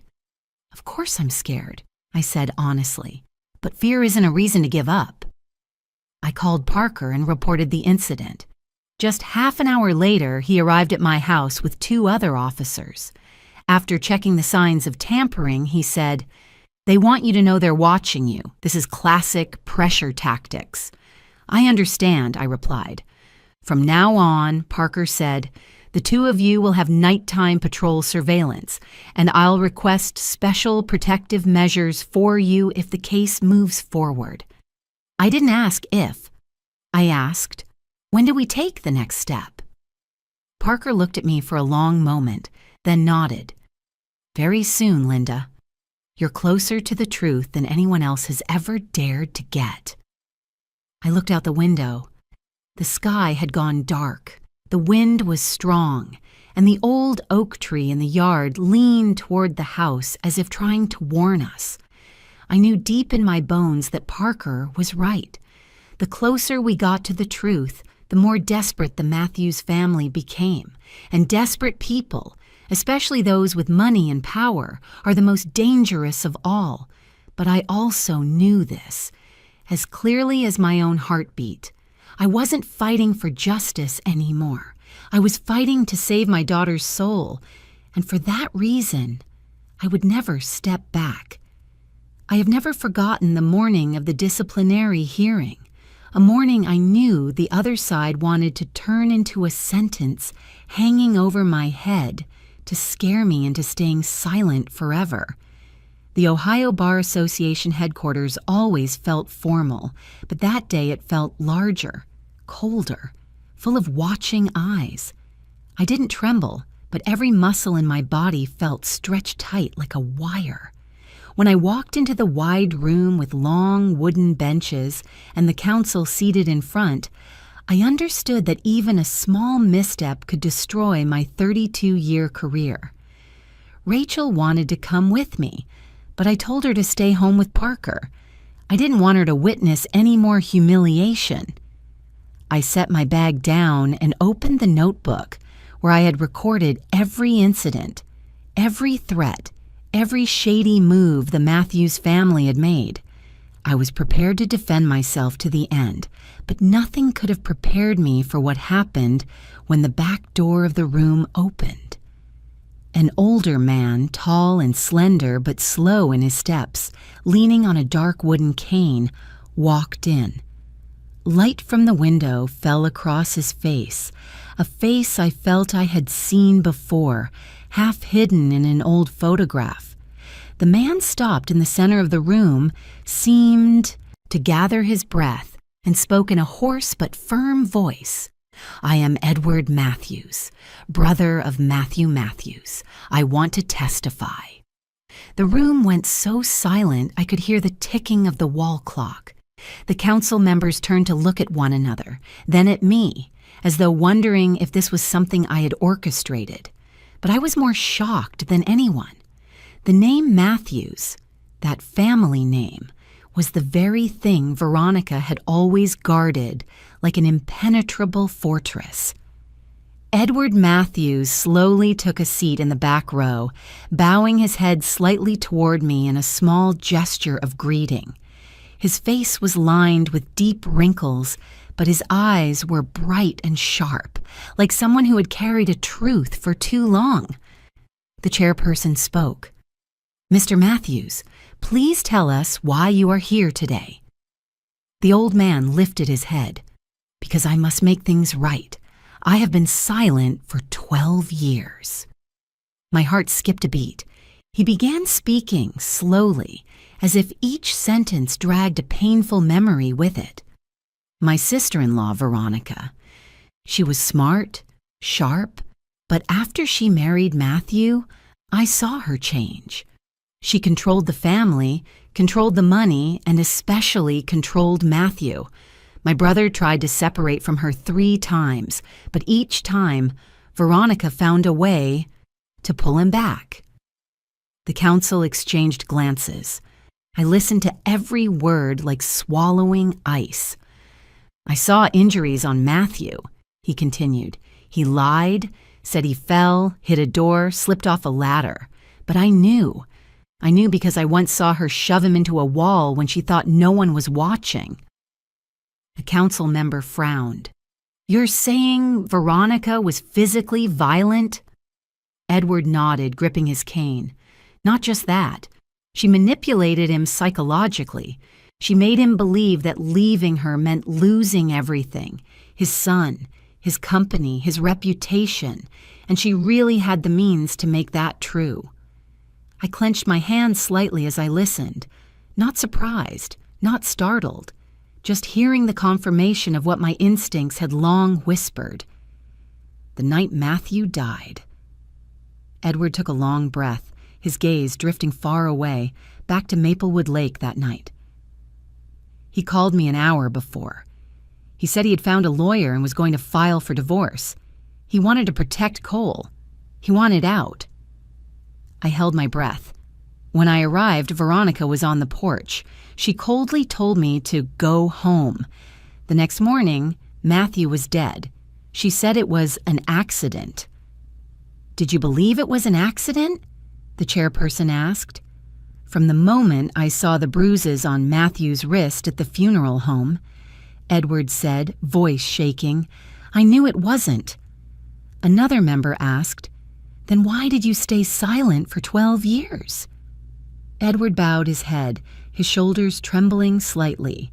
"Of course I'm scared," I said honestly, "but fear isn't a reason to give up." I called Parker and reported the incident. Just half an hour later, he arrived at my house with 2 other officers. After checking the signs of tampering, he said, "They want you to know they're watching you. This is classic pressure tactics." "I understand," I replied. "From now on," Parker said, "the 2 of you will have nighttime patrol surveillance, and I'll request special protective measures for you if the case moves forward." I didn't ask if. I asked, "When do we take the next step?" Parker looked at me for a long moment, then nodded. "Very soon, Linda. You're closer to the truth than anyone else has ever dared to get." I looked out the window. The sky had gone dark. The wind was strong, and the old oak tree in the yard leaned toward the house as if trying to warn us. I knew deep in my bones that Parker was right. The closer we got to the truth, the more desperate the Matthews family became. And desperate people, especially those with money and power, are the most dangerous of all. But I also knew this, as clearly as my own heartbeat. I wasn't fighting for justice anymore. I was fighting to save my daughter's soul, and for that reason, I would never step back. I have never forgotten the morning of the disciplinary hearing, a morning I knew the other side wanted to turn into a sentence hanging over my head to scare me into staying silent forever. The Ohio Bar Association headquarters always felt formal, but that day it felt larger, colder, full of watching eyes. I didn't tremble, but every muscle in my body felt stretched tight like a wire. When I walked into the wide room with long wooden benches and the counsel seated in front, I understood that even a small misstep could destroy my 32-year career. Rachel wanted to come with me, but I told her to stay home with Parker. I didn't want her to witness any more humiliation. I set my bag down and opened the notebook where I had recorded every incident, every threat, every shady move the Matthews family had made. I was prepared to defend myself to the end, but nothing could have prepared me for what happened when the back door of the room opened. An older man, tall and slender but slow in his steps, leaning on a dark wooden cane, walked in. Light from the window fell across his face, a face I felt I had seen before, half hidden in an old photograph. The man stopped in the center of the room, seemed to gather his breath, and spoke in a hoarse but firm voice. "I am Edward Matthews, brother of Matthew Matthews. I want to testify." The room went so silent I could hear the ticking of the wall clock. The council members turned to look at one another, then at me, as though wondering if this was something I had orchestrated. But I was more shocked than anyone. The name Matthews, that family name, was the very thing Veronica had always guarded like an impenetrable fortress. Edward Matthews slowly took a seat in the back row, bowing his head slightly toward me in a small gesture of greeting. His face was lined with deep wrinkles, but his eyes were bright and sharp, like someone who had carried a truth for too long. The chairperson spoke. "Mr. Matthews, please tell us why you are here today." The old man lifted his head. "Because I must make things right. I have been silent for 12 years. My heart skipped a beat. He began speaking slowly, as if each sentence dragged a painful memory with it. My sister-in-law, Veronica. She was smart, sharp, but after she married Matthew, I saw her change. She controlled the family, controlled the money, and especially controlled Matthew. My brother tried to separate from her 3 times, but each time, Veronica found a way to pull him back. The council exchanged glances. I listened to every word like swallowing ice. "I saw injuries on Matthew," he continued. "He lied, said he fell, hit a door, slipped off a ladder. But I knew. I knew because I once saw her shove him into a wall when she thought no one was watching." A council member frowned. "You're saying Veronica was physically violent?" Edward nodded, gripping his cane. "Not just that. She manipulated him psychologically. She made him believe that leaving her meant losing everything, his son, his company, his reputation, and she really had the means to make that true." I clenched my hand slightly as I listened, not surprised, not startled, just hearing the confirmation of what my instincts had long whispered. The night Matthew died. Edward took a long breath, his gaze drifting far away, back to Maplewood Lake that night. "He called me an hour before. He said he had found a lawyer and was going to file for divorce. He wanted to protect Cole. He wanted out." I held my breath. When I arrived, Veronica was on the porch. She coldly told me to go home. The next morning, Matthew was dead. She said it was an accident. "Did you believe it was an accident?" the chairperson asked. "From the moment I saw the bruises on Matthew's wrist at the funeral home," Edward said, voice shaking, "I knew it wasn't." Another member asked, "Then why did you stay silent for 12 years? Edward bowed his head, his shoulders trembling slightly.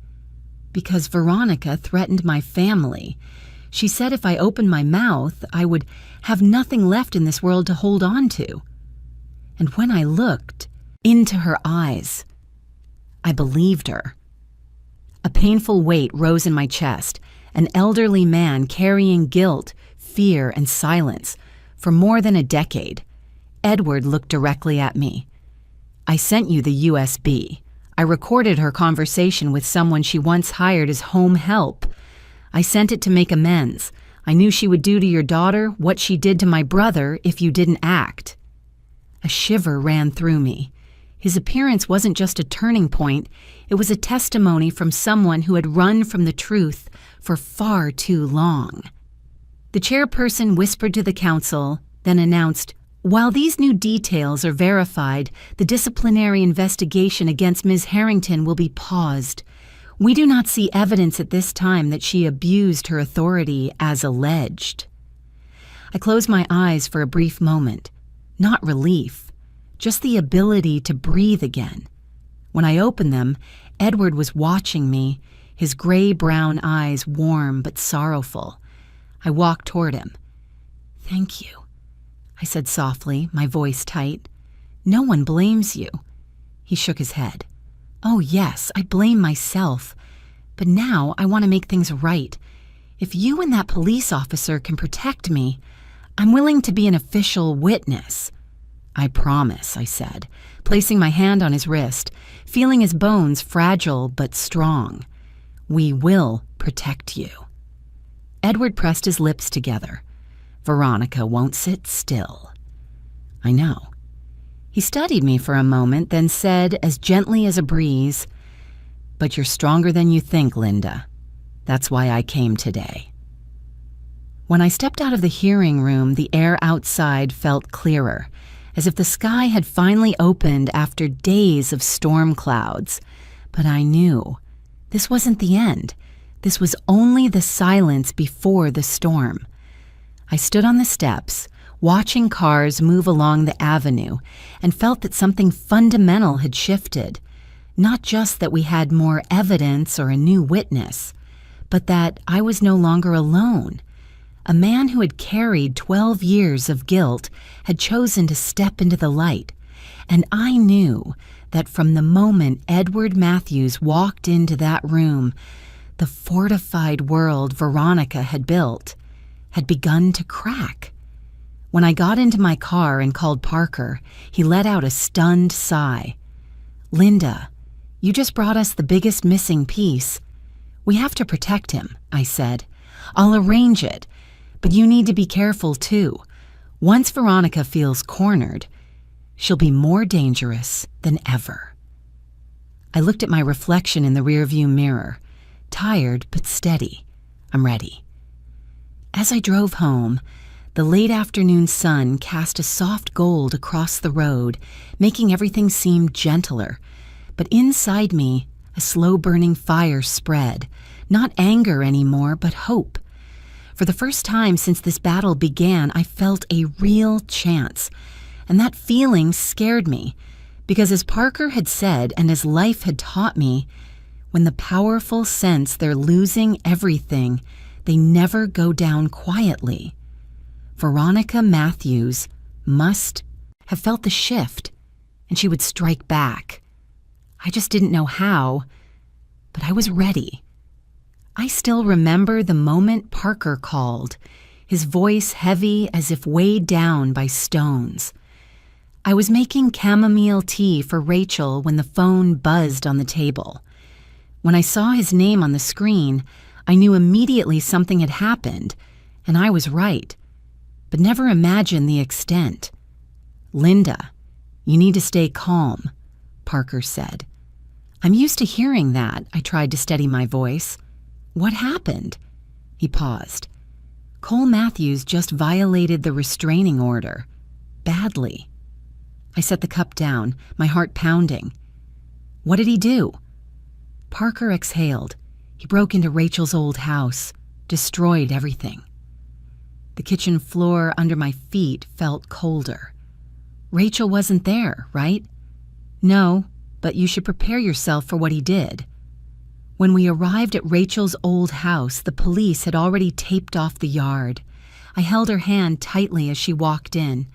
"Because Veronica threatened my family. She said if I opened my mouth, I would have nothing left in this world to hold on to. And when I looked into her eyes, I believed her." A painful weight rose in my chest, an elderly man carrying guilt, fear, and silence for more than a decade. Edward looked directly at me. "I sent you the USB. I recorded her conversation with someone she once hired as home help. I sent it to make amends. I knew she would do to your daughter what she did to my brother if you didn't act." A shiver ran through me. His appearance wasn't just a turning point, it was a testimony from someone who had run from the truth for far too long. The chairperson whispered to the council, then announced, "While these new details are verified, the disciplinary investigation against Ms. Harrington will be paused. We do not see evidence at this time that she abused her authority as alleged." I closed my eyes for a brief moment. Not relief, just the ability to breathe again. When I opened them, Edward was watching me, his gray-brown eyes warm but sorrowful. I walked toward him. "Thank you," I said softly, my voice tight. "No one blames you." He shook his head. "Oh yes, I blame myself. But now I want to make things right. If you and that police officer can protect me, I'm willing to be an official witness." "I promise," I said, placing my hand on his wrist, feeling his bones fragile but strong. We will protect you." Edward pressed his lips together. "Veronica won't sit still." "I know." He studied me for a moment, then said, as gently as a breeze, "But you're stronger than you think, Linda. That's why I came today." When I stepped out of the hearing room, the air outside felt clearer, as if the sky had finally opened after days of storm clouds. But I knew this wasn't the end. This was only the silence before the storm. I stood on the steps, watching cars move along the avenue, and felt that something fundamental had shifted. Not just that we had more evidence or a new witness, but that I was no longer alone. A man who had carried 12 years of guilt had chosen to step into the light, and I knew that from the moment Edward Matthews walked into that room, the fortified world Veronica had built had begun to crack. When I got into my car and called Parker, he let out a stunned sigh. "Linda, you just brought us the biggest missing piece. We have to protect him," I said. "I'll arrange it, but you need to be careful too. Once Veronica feels cornered, she'll be more dangerous than ever." I looked at my reflection in the rearview mirror, tired but steady. I'm ready. As I drove home, the late afternoon sun cast a soft gold across the road, making everything seem gentler. But inside me, a slow-burning fire spread, not anger anymore, but hope. For the first time since this battle began, I felt a real chance. And that feeling scared me, because as Parker had said and as life had taught me, when the powerful sense they're losing everything, they never go down quietly. Veronica Matthews must have felt the shift, and she would strike back. I just didn't know how, but I was ready. I still remember the moment Parker called, his voice heavy as if weighed down by stones. I was making chamomile tea for Rachel when the phone buzzed on the table. When I saw his name on the screen, I knew immediately something had happened, and I was right, but never imagined the extent. "Linda, you need to stay calm," Parker said. I'm used to hearing that. I tried to steady my voice. "What happened?" He paused. "Cole Matthews just violated the restraining order. Badly." I set the cup down, my heart pounding. "What did he do?" Parker exhaled. "He broke into Rachel's old house, destroyed everything." The kitchen floor under my feet felt colder. "Rachel wasn't there, right?" "No, but you should prepare yourself for what he did." When we arrived at Rachel's old house, the police had already taped off the yard. I held her hand tightly as she walked in.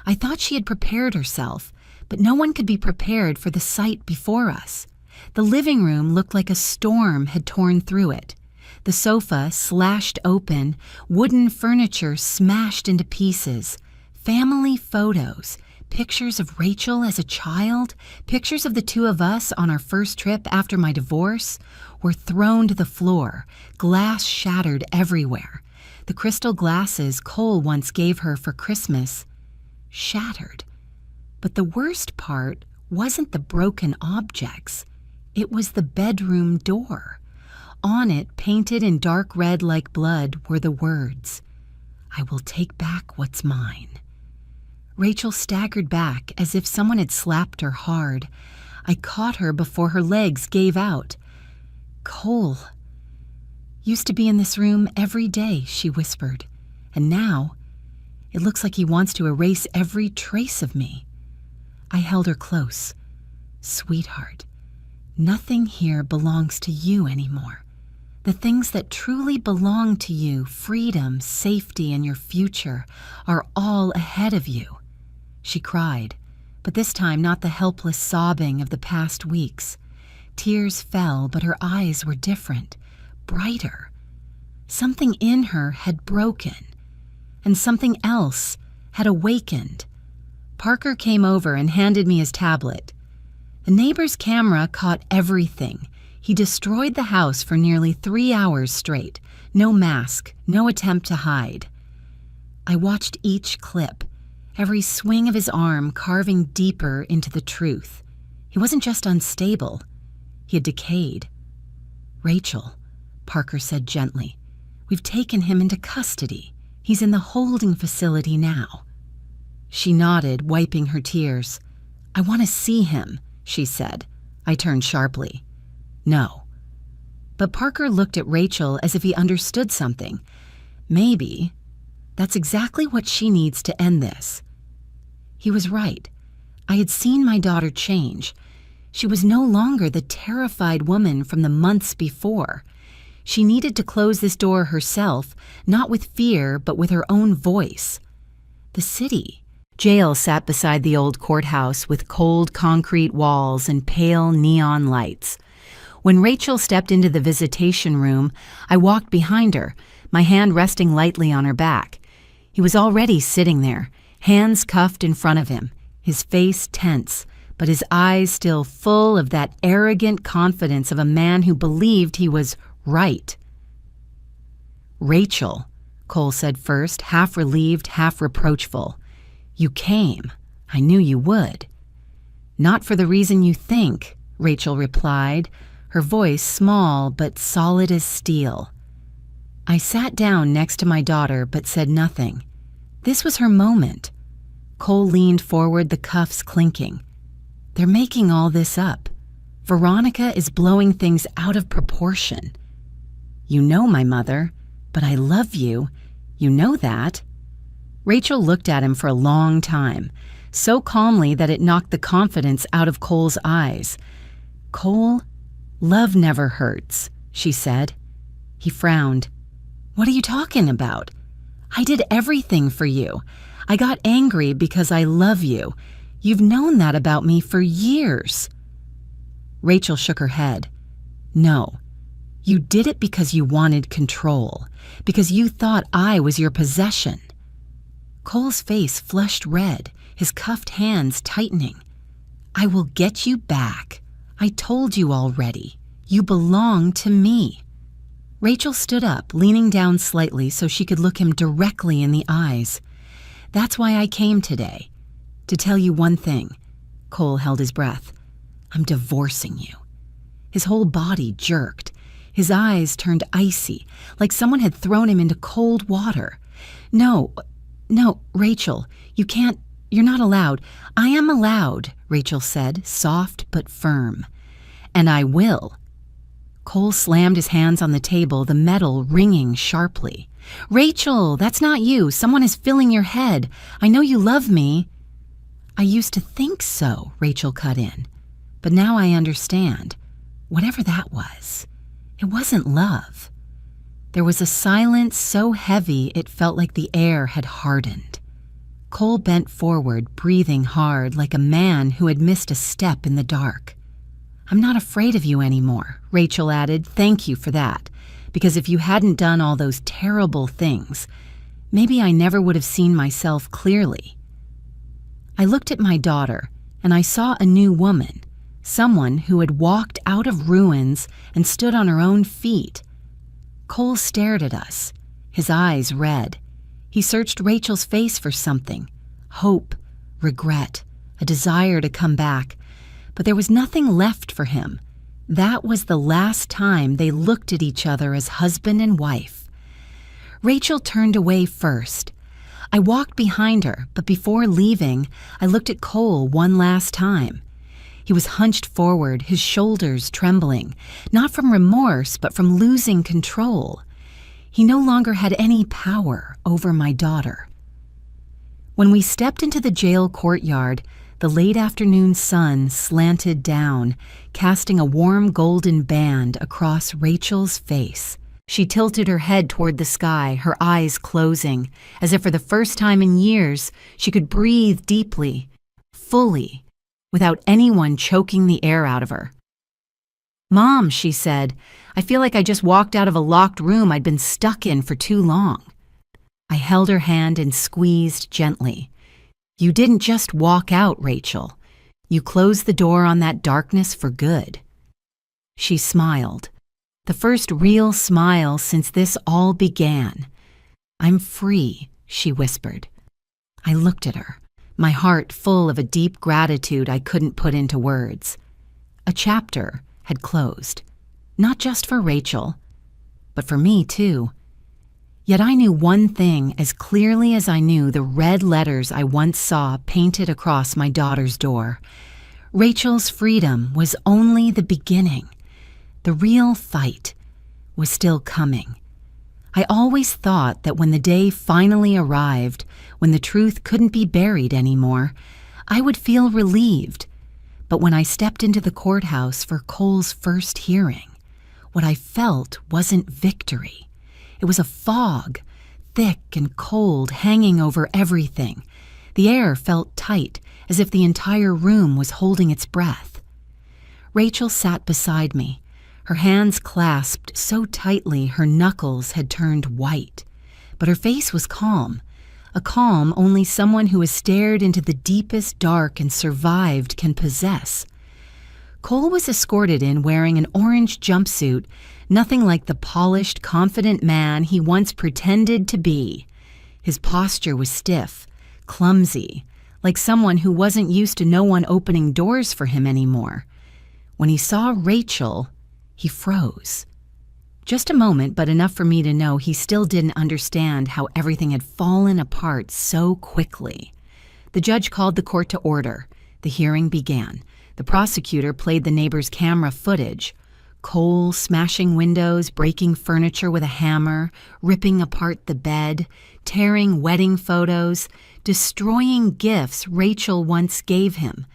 I thought she had prepared herself, but no one could be prepared for the sight before us. The living room looked like a storm had torn through it. The sofa slashed open, wooden furniture smashed into pieces, family photos, pictures of Rachel as a child, pictures of the two of us on our first trip after my divorce, were thrown to the floor, glass shattered everywhere. The crystal glasses Cole once gave her for Christmas shattered. But the worst part wasn't the broken objects. It was the bedroom door. On it, painted in dark red like blood, were the words, "I will take back what's mine." Rachel staggered back as if someone had slapped her hard. I caught her before her legs gave out. "Cole used to be in this room every day," she whispered, "and now it looks like he wants to erase every trace of me." I held her close. "Sweetheart, nothing here belongs to you anymore. The things that truly belong to you, freedom, safety, and your future, are all ahead of you." She cried, but this time not the helpless sobbing of the past weeks. Tears fell, but her eyes were different, brighter. Something in her had broken, and something else had awakened. Parker came over and handed me his tablet. The neighbor's camera caught everything. He destroyed the house for nearly 3 hours straight. No mask, no attempt to hide. I watched each clip, every swing of his arm carving deeper into the truth. He wasn't just unstable, he had decayed. "Rachel," Parker said gently, "we've taken him into custody. He's in the holding facility now." She nodded, wiping her tears. "I want to see him," she said. I turned sharply. "No." But Parker looked at Rachel as if he understood something. Maybe that's exactly what she needs to end this. He was right. I had seen my daughter change. She was no longer the terrified woman from the months before. She needed to close this door herself, not with fear, but with her own voice. The city. Jail sat beside the old courthouse with cold concrete walls and pale neon lights. When Rachel stepped into the visitation room, I walked behind her, my hand resting lightly on her back. He was already sitting there, hands cuffed in front of him, his face tense, but his eyes still full of that arrogant confidence of a man who believed he was right. "Rachel," Cole said first, half relieved, half reproachful. "You came. I knew you would." "Not for the reason you think," Rachel replied, her voice small but solid as steel. I sat down next to my daughter but said nothing. This was her moment. Cole leaned forward, the cuffs clinking. "They're making all this up. Veronica is blowing things out of proportion. You know my mother, but I love you. You know that." Rachel looked at him for a long time, so calmly that it knocked the confidence out of Cole's eyes. "Cole, love never hurts," she said. He frowned. "What are you talking about? I did everything for you. I got angry because I love you. You've known that about me for years." Rachel shook her head. "No, you did it because you wanted control, because you thought I was your possession." Cole's face flushed red, his cuffed hands tightening. "I will get you back. I told you already. You belong to me." Rachel stood up, leaning down slightly so she could look him directly in the eyes. "That's why I came today. To tell you one thing." Cole held his breath. "I'm divorcing you." His whole body jerked. His eyes turned icy, like someone had thrown him into cold water. No, Rachel, you can't, you're not allowed." "I am allowed," Rachel said, soft but firm. "And I will." Cole slammed his hands on the table, the metal ringing sharply. "Rachel, that's not you. Someone is filling your head. I know you love me." "I used to think so," Rachel cut in. "But now I understand. Whatever that was, it wasn't love." There was a silence so heavy it felt like the air had hardened. Cole bent forward, breathing hard like a man who had missed a step in the dark. "I'm not afraid of you anymore," Rachel added. "Thank you for that, because if you hadn't done all those terrible things, maybe I never would have seen myself clearly." I looked at my daughter, and I saw a new woman, someone who had walked out of ruins and stood on her own feet. Cole stared at us, his eyes red. He searched Rachel's face for something, hope, regret, a desire to come back, but there was nothing left for him. That was the last time they looked at each other as husband and wife. Rachel turned away first. I walked behind her, but before leaving, I looked at Cole one last time. He was hunched forward, his shoulders trembling, not from remorse, but from losing control. He no longer had any power over my daughter. When we stepped into the jail courtyard, the late afternoon sun slanted down, casting a warm golden band across Rachel's face. She tilted her head toward the sky, her eyes closing, as if for the first time in years she could breathe deeply, fully, without anyone choking the air out of her. "Mom," she said, "I feel like I just walked out of a locked room I'd been stuck in for too long." I held her hand and squeezed gently. "You didn't just walk out, Rachel. You closed the door on that darkness for good." She smiled. The first real smile since this all began. "I'm free," she whispered. I looked at her, my heart full of a deep gratitude I couldn't put into words. A chapter had closed, not just for Rachel, but for me too. Yet I knew one thing as clearly as I knew the red letters I once saw painted across my daughter's door. Rachel's freedom was only the beginning. The real fight was still coming. I always thought that when the day finally arrived, when the truth couldn't be buried anymore, I would feel relieved. But when I stepped into the courthouse for Cole's first hearing, what I felt wasn't victory. It was a fog, thick and cold, hanging over everything. The air felt tight, as if the entire room was holding its breath. Rachel sat beside me, her hands clasped so tightly her knuckles had turned white. But her face was calm, a calm only someone who has stared into the deepest dark and survived can possess. Cole was escorted in wearing an orange jumpsuit, nothing like the polished, confident man he once pretended to be. His posture was stiff, clumsy, like someone who wasn't used to no one opening doors for him anymore. When he saw Rachel, he froze. Just a moment, but enough for me to know he still didn't understand how everything had fallen apart so quickly. The judge called the court to order. The hearing began. The prosecutor played the neighbor's camera footage. Cole smashing windows, breaking furniture with a hammer, ripping apart the bed, tearing wedding photos, destroying gifts Rachel once gave him.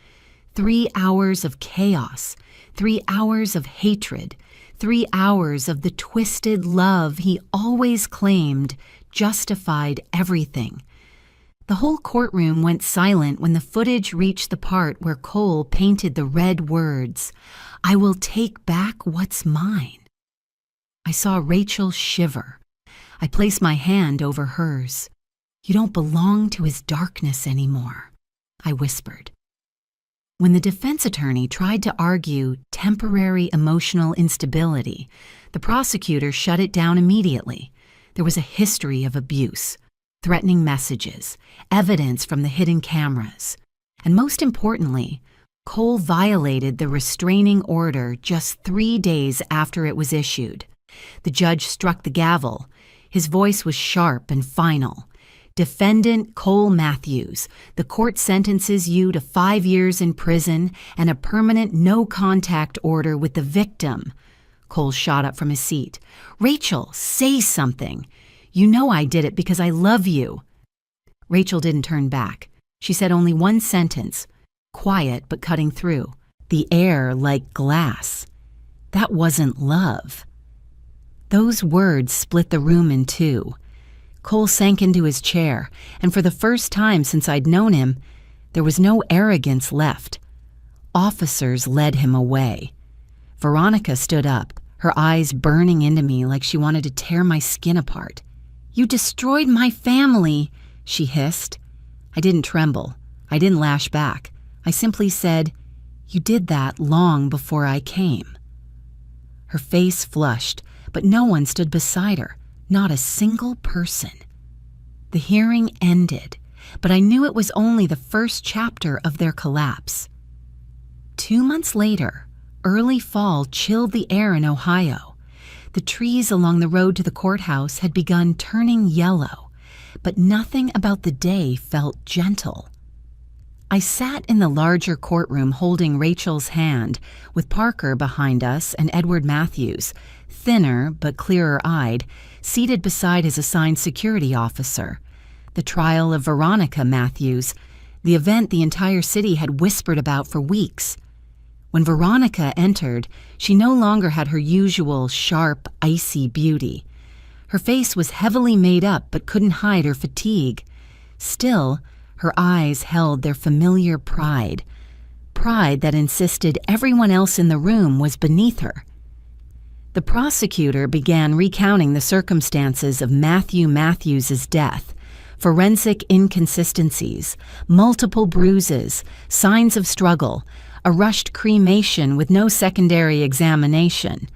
3 hours of chaos, 3 hours of hatred, 3 hours of the twisted love he always claimed justified everything. The whole courtroom went silent when the footage reached the part where Cole painted the red words, "I will take back what's mine." I saw Rachel shiver. I placed my hand over hers. "You don't belong to his darkness anymore," I whispered. When the defense attorney tried to argue temporary emotional instability, the prosecutor shut it down immediately. There was a history of abuse, threatening messages, evidence from the hidden cameras. And most importantly, Cole violated the restraining order just 3 days after it was issued. The judge struck the gavel. His voice was sharp and final. "Defendant Cole Matthews, the court sentences you to 5 years in prison and a permanent no-contact order with the victim." Cole shot up from his seat. "Rachel, say something. You know I did it because I love you." Rachel didn't turn back. She said only one sentence, quiet but cutting through. "The air like glass." That wasn't love. Those words split the room in two. Cole sank into his chair, and for the first time since I'd known him, there was no arrogance left. Officers led him away. Veronica stood up, her eyes burning into me like she wanted to tear my skin apart. "You destroyed my family," she hissed. I didn't tremble. I didn't lash back. I simply said, "You did that long before I came." Her face flushed, but no one stood beside her, not a single person. The hearing ended, but I knew it was only the first chapter of their collapse. 2 months later, early fall chilled the air in Ohio. The trees along the road to the courthouse had begun turning yellow, but nothing about the day felt gentle. I sat in the larger courtroom holding Rachel's hand, with Parker behind us and Edward Matthews, thinner but clearer-eyed, seated beside his assigned security officer. The trial of Veronica Matthews, the event the entire city had whispered about for weeks. When Veronica entered, she no longer had her usual sharp, icy beauty. Her face was heavily made up but couldn't hide her fatigue. Still, her eyes held their familiar pride that insisted everyone else in the room was beneath her. The prosecutor began recounting the circumstances of Matthew Matthews' death, forensic inconsistencies, multiple bruises, signs of struggle, a rushed cremation with no secondary examination.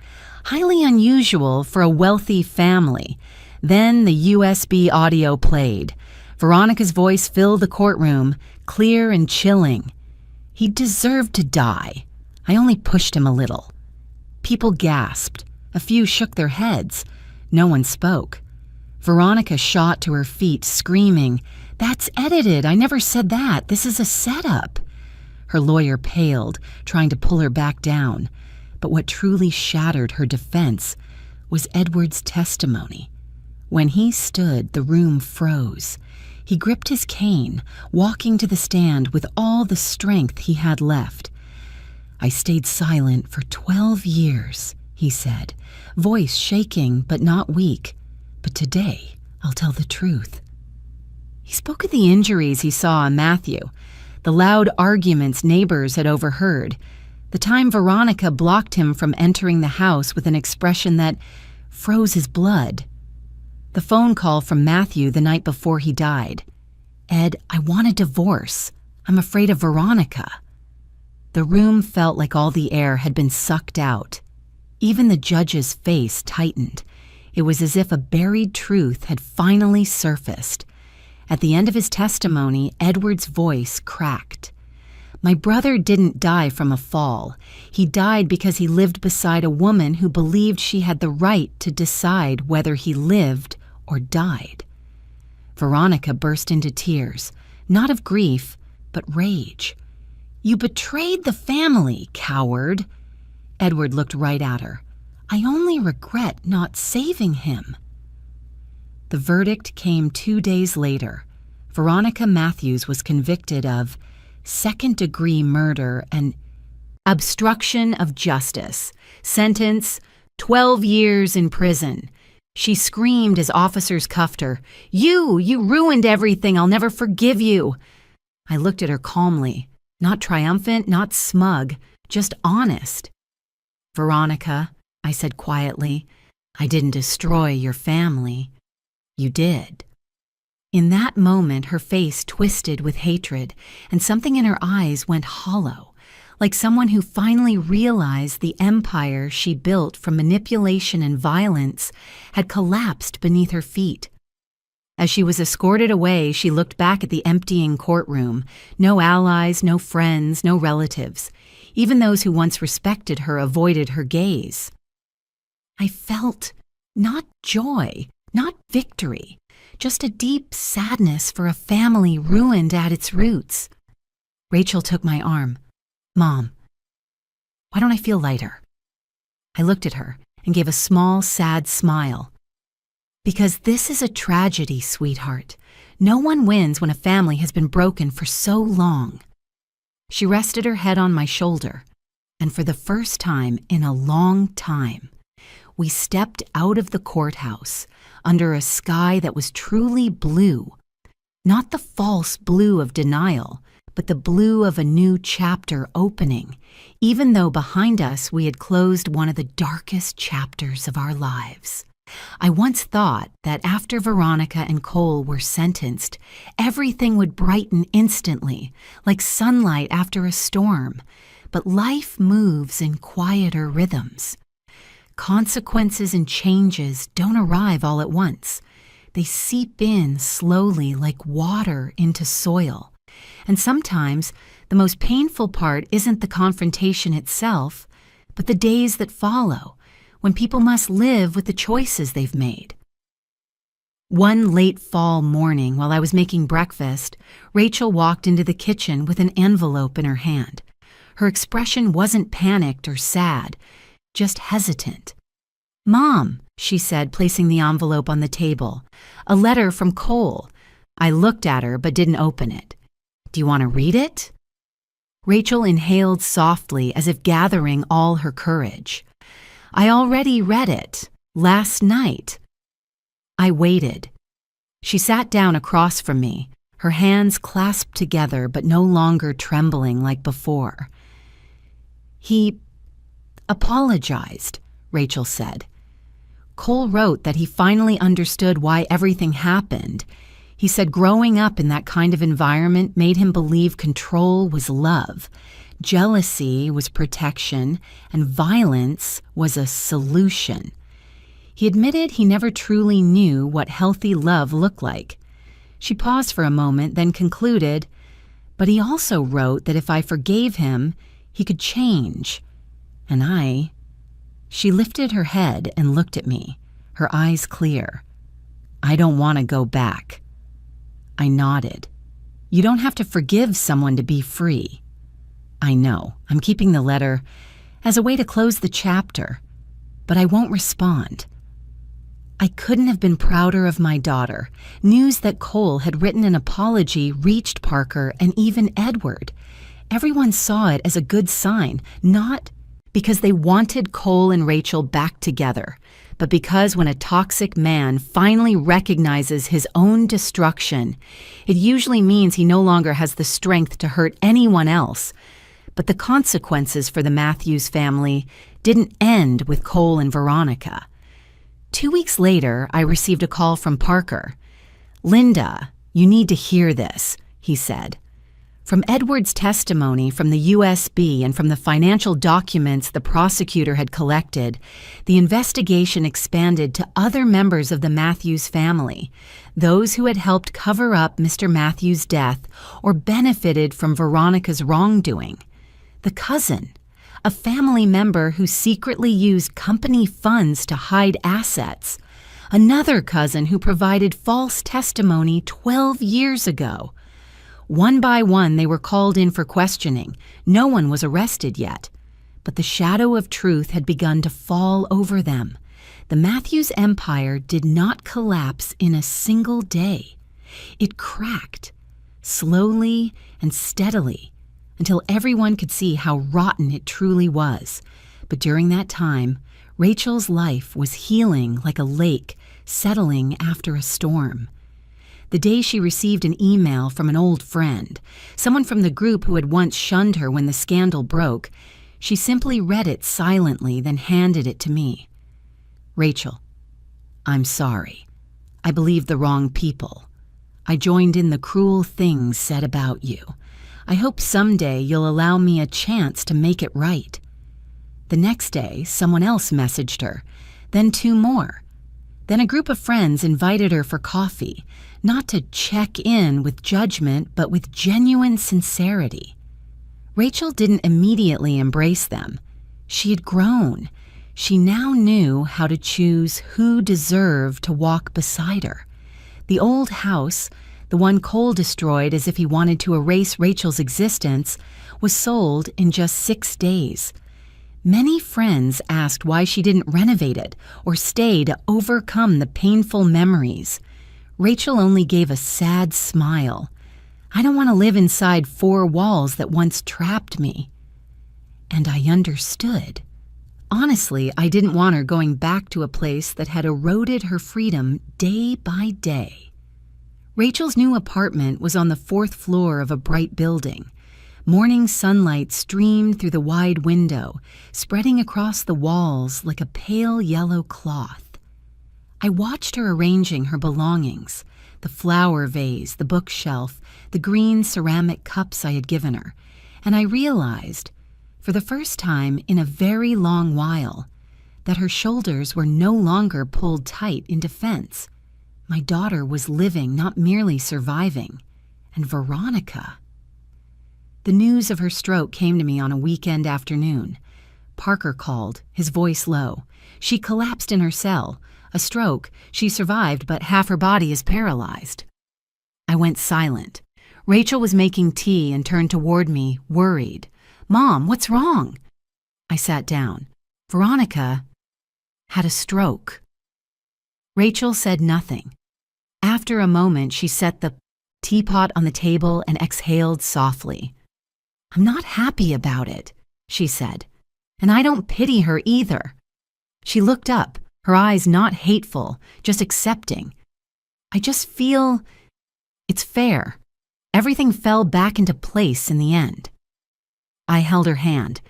Highly unusual for a wealthy family. Then the USB audio played. Veronica's voice filled the courtroom, clear and chilling. He deserved to die. I only pushed him a little. People gasped. A few shook their heads. No one spoke. Veronica shot to her feet, screaming, "That's edited. I never said that. This is a setup." Her lawyer paled, trying to pull her back down. But what truly shattered her defense was Edward's testimony. When he stood, the room froze. He gripped his cane, walking to the stand with all the strength he had left. "I stayed silent for 12 years, he said, voice shaking but not weak. "But today, I'll tell the truth." He spoke of the injuries he saw on Matthew, the loud arguments neighbors had overheard, the time Veronica blocked him from entering the house with an expression that froze his blood. The phone call from Matthew the night before he died. "Ed, I want a divorce. I'm afraid of Veronica." The room felt like all the air had been sucked out. Even the judge's face tightened. It was as if a buried truth had finally surfaced. At the end of his testimony, Edward's voice cracked. "My brother didn't die from a fall. He died because he lived beside a woman who believed she had the right to decide whether he lived or died." Veronica burst into tears, not of grief, but rage. "You betrayed the family, coward." Edward looked right at her. "I only regret not saving him." The verdict came 2 days later. Veronica Matthews was convicted of second-degree murder and obstruction of justice. Sentence, 12 years in prison. She screamed as officers cuffed her. You ruined everything. I'll never forgive you." I looked at her calmly, not triumphant, not smug, just honest. "Veronica," I said quietly, "I didn't destroy your family. You did." In that moment, her face twisted with hatred, and something in her eyes went hollow, like someone who finally realized the empire she built from manipulation and violence had collapsed beneath her feet. As she was escorted away, she looked back at the emptying courtroom. No allies, no friends, no relatives. Even those who once respected her avoided her gaze. I felt not joy, not victory, just a deep sadness for a family ruined at its roots. Rachel took my arm. "Mom, why don't I feel lighter?" I looked at her and gave a small, sad smile. "Because this is a tragedy, sweetheart. No one wins when a family has been broken for so long." She rested her head on my shoulder, and for the first time in a long time, we stepped out of the courthouse under a sky that was truly blue. Not the false blue of denial, but the blue of a new chapter opening, even though behind us we had closed one of the darkest chapters of our lives. I once thought that after Veronica and Cole were sentenced, everything would brighten instantly, like sunlight after a storm. But life moves in quieter rhythms. Consequences and changes don't arrive all at once. They seep in slowly like water into soil. And sometimes the most painful part isn't the confrontation itself, but the days that follow, when people must live with the choices they've made. One late fall morning, while I was making breakfast, Rachel walked into the kitchen with an envelope in her hand. Her expression wasn't panicked or sad, just hesitant. "Mom," she said, placing the envelope on the table, "a letter from Cole." I looked at her but didn't open it. "Do you want to read it?" Rachel inhaled softly as if gathering all her courage. "I already read it, last night." I waited. She sat down across from me, her hands clasped together but no longer trembling like before. "He apologized," Rachel said. "Cole wrote that he finally understood why everything happened. He said growing up in that kind of environment made him believe control was love. Jealousy was protection, and violence was a solution. He admitted he never truly knew what healthy love looked like. She paused for a moment, then concluded, but he also wrote that if I forgave him, he could change. And She lifted her head and looked at me, her eyes clear. I don't want to go back. I nodded. You don't have to forgive someone to be free. I know. I'm keeping the letter as a way to close the chapter, but I won't respond. I couldn't have been prouder of my daughter. News that Cole had written an apology reached Parker and even Edward. Everyone saw it as a good sign, not because they wanted Cole and Rachel back together, but because when a toxic man finally recognizes his own destruction, it usually means he no longer has the strength to hurt anyone else. But the consequences for the Matthews family didn't end with Cole and Veronica. 2 weeks later, I received a call from Parker. Linda, you need to hear this, he said. From Edward's testimony from the USB and from the financial documents the prosecutor had collected, the investigation expanded to other members of the Matthews family, those who had helped cover up Mr. Matthews' death or benefited from Veronica's wrongdoing. The cousin, a family member who secretly used company funds to hide assets. Another cousin who provided false testimony 12 years ago. One by one, they were called in for questioning. No one was arrested yet. But the shadow of truth had begun to fall over them. The Matthews empire did not collapse in a single day. It cracked, slowly and steadily, until everyone could see how rotten it truly was. But during that time, Rachel's life was healing like a lake settling after a storm. The day she received an email from an old friend, someone from the group who had once shunned her when the scandal broke, she simply read it silently, then handed it to me. Rachel, I'm sorry. I believed the wrong people. I joined in the cruel things said about you. I hope someday you'll allow me a chance to make it right. The next day, someone else messaged her, then 2 more. Then a group of friends invited her for coffee, not to check in with judgment, but with genuine sincerity. Rachel didn't immediately embrace them. She had grown. She now knew how to choose who deserved to walk beside her. The old house, the one Cole destroyed as if he wanted to erase Rachel's existence, was sold in just 6 days. Many friends asked why she didn't renovate it or stay to overcome the painful memories. Rachel only gave a sad smile. I don't want to live inside 4 walls that once trapped me. And I understood. Honestly, I didn't want her going back to a place that had eroded her freedom day by day. Rachel's new apartment was on the 4th floor of a bright building. Morning sunlight streamed through the wide window, spreading across the walls like a pale yellow cloth. I watched her arranging her belongings, the flower vase, the bookshelf, the green ceramic cups I had given her, and I realized, for the first time in a very long while, that her shoulders were no longer pulled tight in defense. My daughter was living, not merely surviving. And Veronica. The news of her stroke came to me on a weekend afternoon. Parker called, his voice low. She collapsed in her cell. A stroke. She survived, but half her body is paralyzed. I went silent. Rachel was making tea and turned toward me, worried. Mom, what's wrong? I sat down. Veronica had a stroke. Rachel said nothing. After a moment, she set the teapot on the table and exhaled softly. I'm not happy about it, she said, and I don't pity her either. She looked up, her eyes not hateful, just accepting. I just feel it's fair. Everything fell back into place in the end. I held her hand,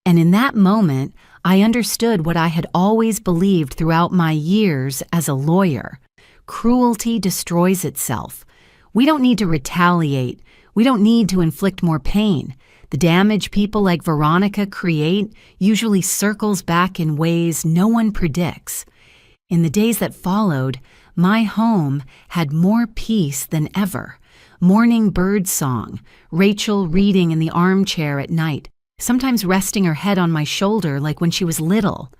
and in that moment, I understood what I had always believed throughout my years as a lawyer. Cruelty destroys itself. We don't need to retaliate. We don't need to inflict more pain. The damage people like Veronica create usually circles back in ways no one predicts. In the days that followed, my home had more peace than ever. Morning bird song, Rachel reading in the armchair at night, sometimes resting her head on my shoulder like when she was little.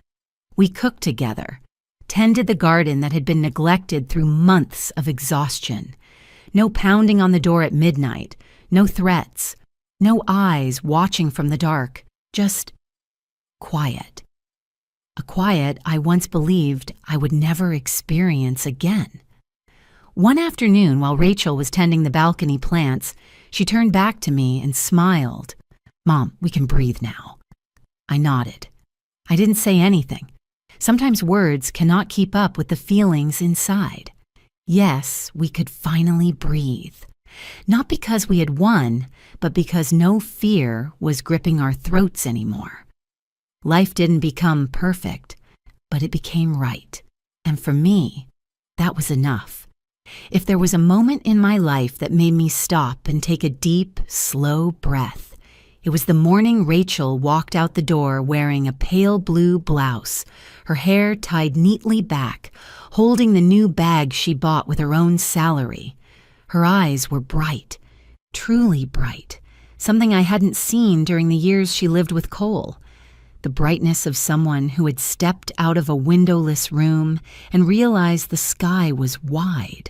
We cooked together, tended the garden that had been neglected through months of exhaustion. No pounding on the door at midnight, no threats, no eyes watching from the dark, just quiet. A quiet I once believed I would never experience again. One afternoon, while Rachel was tending the balcony plants, she turned back to me and smiled. "Mom, we can breathe now." I nodded. I didn't say anything. Sometimes words cannot keep up with the feelings inside. Yes, we could finally breathe. Not because we had won, but because no fear was gripping our throats anymore. Life didn't become perfect, but it became right. And for me, that was enough. If there was a moment in my life that made me stop and take a deep, slow breath, it was the morning Rachel walked out the door wearing a pale blue blouse, her hair tied neatly back, holding the new bag she bought with her own salary. Her eyes were bright, truly bright, something I hadn't seen during the years she lived with Cole. The brightness of someone who had stepped out of a windowless room and realized the sky was wide.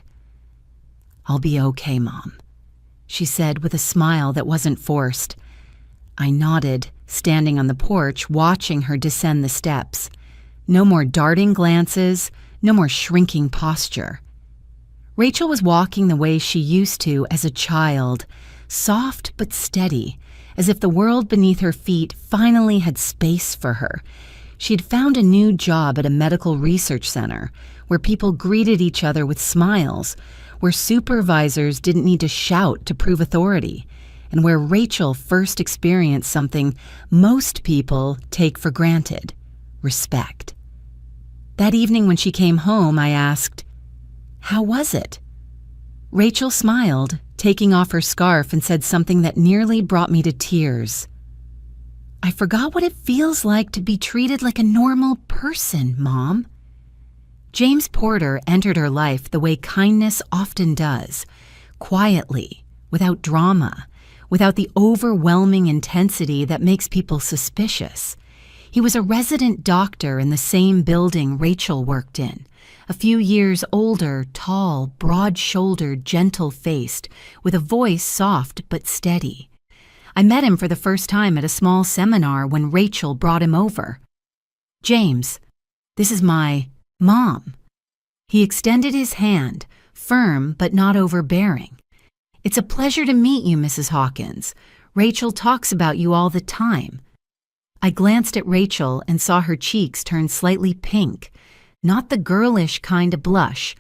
"I'll be okay, Mom," she said with a smile that wasn't forced. I nodded, standing on the porch, watching her descend the steps. No more darting glances, no more shrinking posture. Rachel was walking the way she used to as a child, soft but steady, as if the world beneath her feet finally had space for her. She had found a new job at a medical research center, where people greeted each other with smiles, where supervisors didn't need to shout to prove authority, and where Rachel first experienced something most people take for granted: respect. That evening when she came home, I asked, "How was it?" Rachel smiled, taking off her scarf, and said something that nearly brought me to tears. "I forgot what it feels like to be treated like a normal person, Mom." James Porter entered her life the way kindness often does, quietly, without drama, without the overwhelming intensity that makes people suspicious. He was a resident doctor in the same building Rachel worked in, a few years older, tall, broad-shouldered, gentle-faced, with a voice soft but steady. I met him for the first time at a small seminar when Rachel brought him over. "James, this is my Mom." He extended his hand, firm but not overbearing. "It's a pleasure to meet you, Mrs. Hawkins. Rachel talks about you all the time." I glanced at Rachel and saw her cheeks turn slightly pink, not the girlish kind of blush,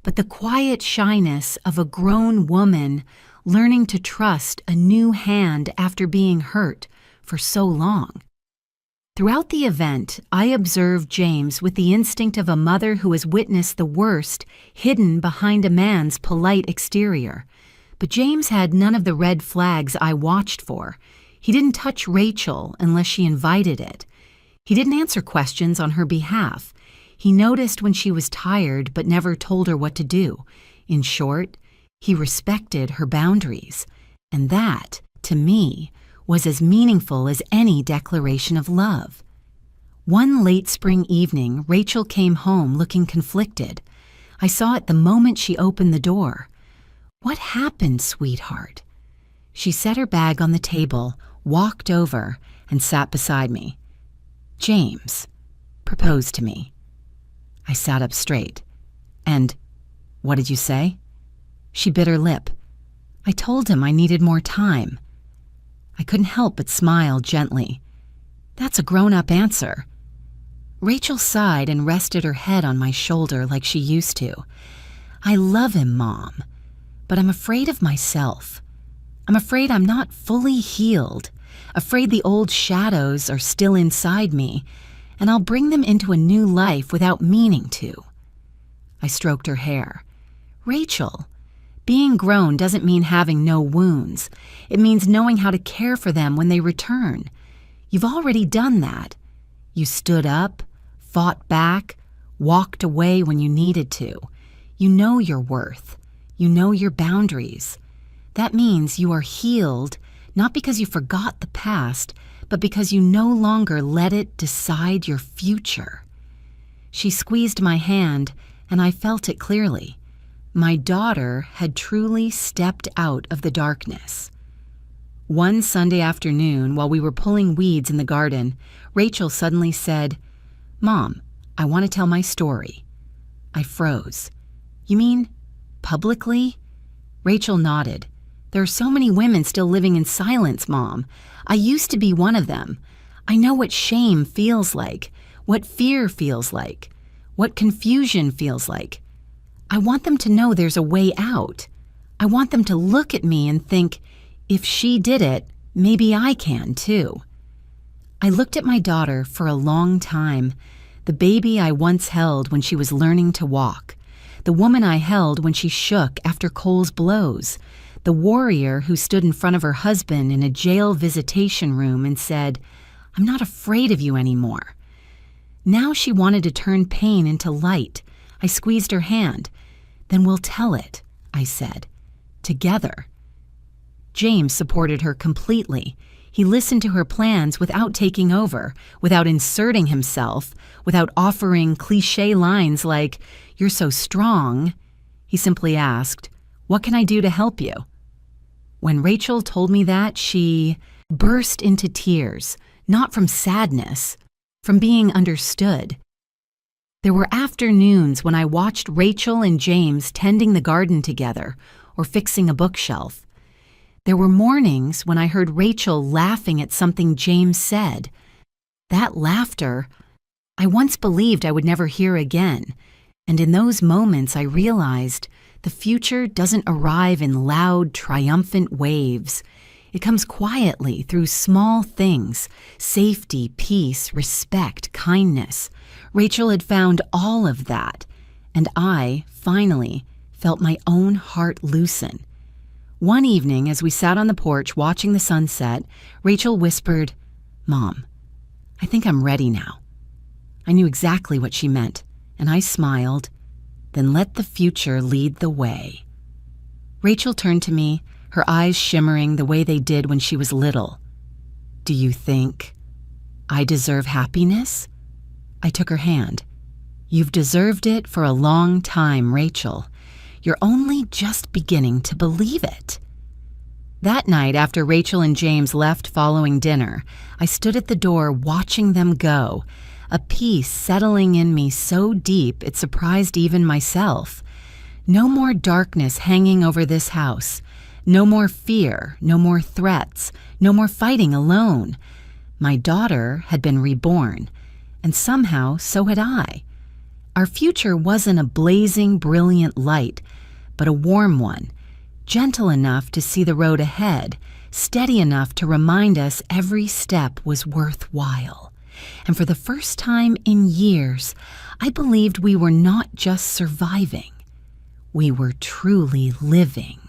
but the quiet shyness of a grown woman learning to trust a new hand after being hurt for so long. Throughout the event, I observed James with the instinct of a mother who has witnessed the worst hidden behind a man's polite exterior. But James had none of the red flags I watched for. He didn't touch Rachel unless she invited it. He didn't answer questions on her behalf. He noticed when she was tired but never told her what to do. In short, he respected her boundaries. And that, to me, was as meaningful as any declaration of love. One late spring evening, Rachel came home looking conflicted. I saw it the moment she opened the door. "What happened, sweetheart?" She set her bag on the table, walked over, and sat beside me. "James proposed to me." I sat up straight. "And what did you say?" She bit her lip. "I told him I needed more time." I couldn't help but smile gently. "That's a grown-up answer." Rachel sighed and rested her head on my shoulder like she used to. "I love him, Mom, but I'm afraid of myself. I'm afraid I'm not fully healed, afraid the old shadows are still inside me, and I'll bring them into a new life without meaning to." I stroked her hair. "Rachel, Being grown doesn't mean having no wounds. It means knowing how to care for them when they return. You've already done that. You stood up, fought back, walked away when you needed to. You know your worth. You know your boundaries. That means you are healed, not because you forgot the past, but because you no longer let it decide your future. She squeezed my hand, and I felt it clearly. My daughter had truly stepped out of the darkness. One Sunday afternoon, while we were pulling weeds in the garden, Rachel suddenly said, "Mom, I want to tell my story." I froze. "You mean publicly?" Rachel nodded. "There are so many women still living in silence, Mom. I used to be one of them. I know what shame feels like, what fear feels like, what confusion feels like. I want them to know there's a way out. I want them to look at me and think, if she did it, maybe I can too." I looked at my daughter for a long time, the baby I once held when she was learning to walk, the woman I held when she shook after Cole's blows, the warrior who stood in front of her husband in a jail visitation room and said, "I'm not afraid of you anymore." Now she wanted to turn pain into light. I squeezed her hand. "Then we'll tell it," I said. "Together." James supported her completely. He listened to her plans without taking over, without inserting himself, without offering cliché lines like, "You're so strong." He simply asked, "What can I do to help you?" When Rachel told me that, she burst into tears, not from sadness, from being understood. There were afternoons when I watched Rachel and James tending the garden together or fixing a bookshelf. There were mornings when I heard Rachel laughing at something James said. That laughter, I once believed I would never hear again, and in those moments I realized the future doesn't arrive in loud, triumphant waves. It comes quietly through small things: safety, peace, respect, kindness. Rachel had found all of that, and I, finally, felt my own heart loosen. One evening, as we sat on the porch watching the sunset, Rachel whispered, "Mom, I think I'm ready now." I knew exactly what she meant, and I smiled. "Then let the future lead the way." Rachel turned to me, her eyes shimmering the way they did when she was little. "Do you think I deserve happiness?" I took her hand. "You've deserved it for a long time, Rachel. You're only just beginning to believe it." That night, after Rachel and James left following dinner, I stood at the door watching them go, a peace settling in me so deep it surprised even myself. No more darkness hanging over this house. No more fear, no more threats, no more fighting alone. My daughter had been reborn, and somehow so had I. Our future wasn't a blazing, brilliant light, but a warm one, gentle enough to see the road ahead, steady enough to remind us every step was worthwhile. And for the first time in years, I believed we were not just surviving. We were truly living.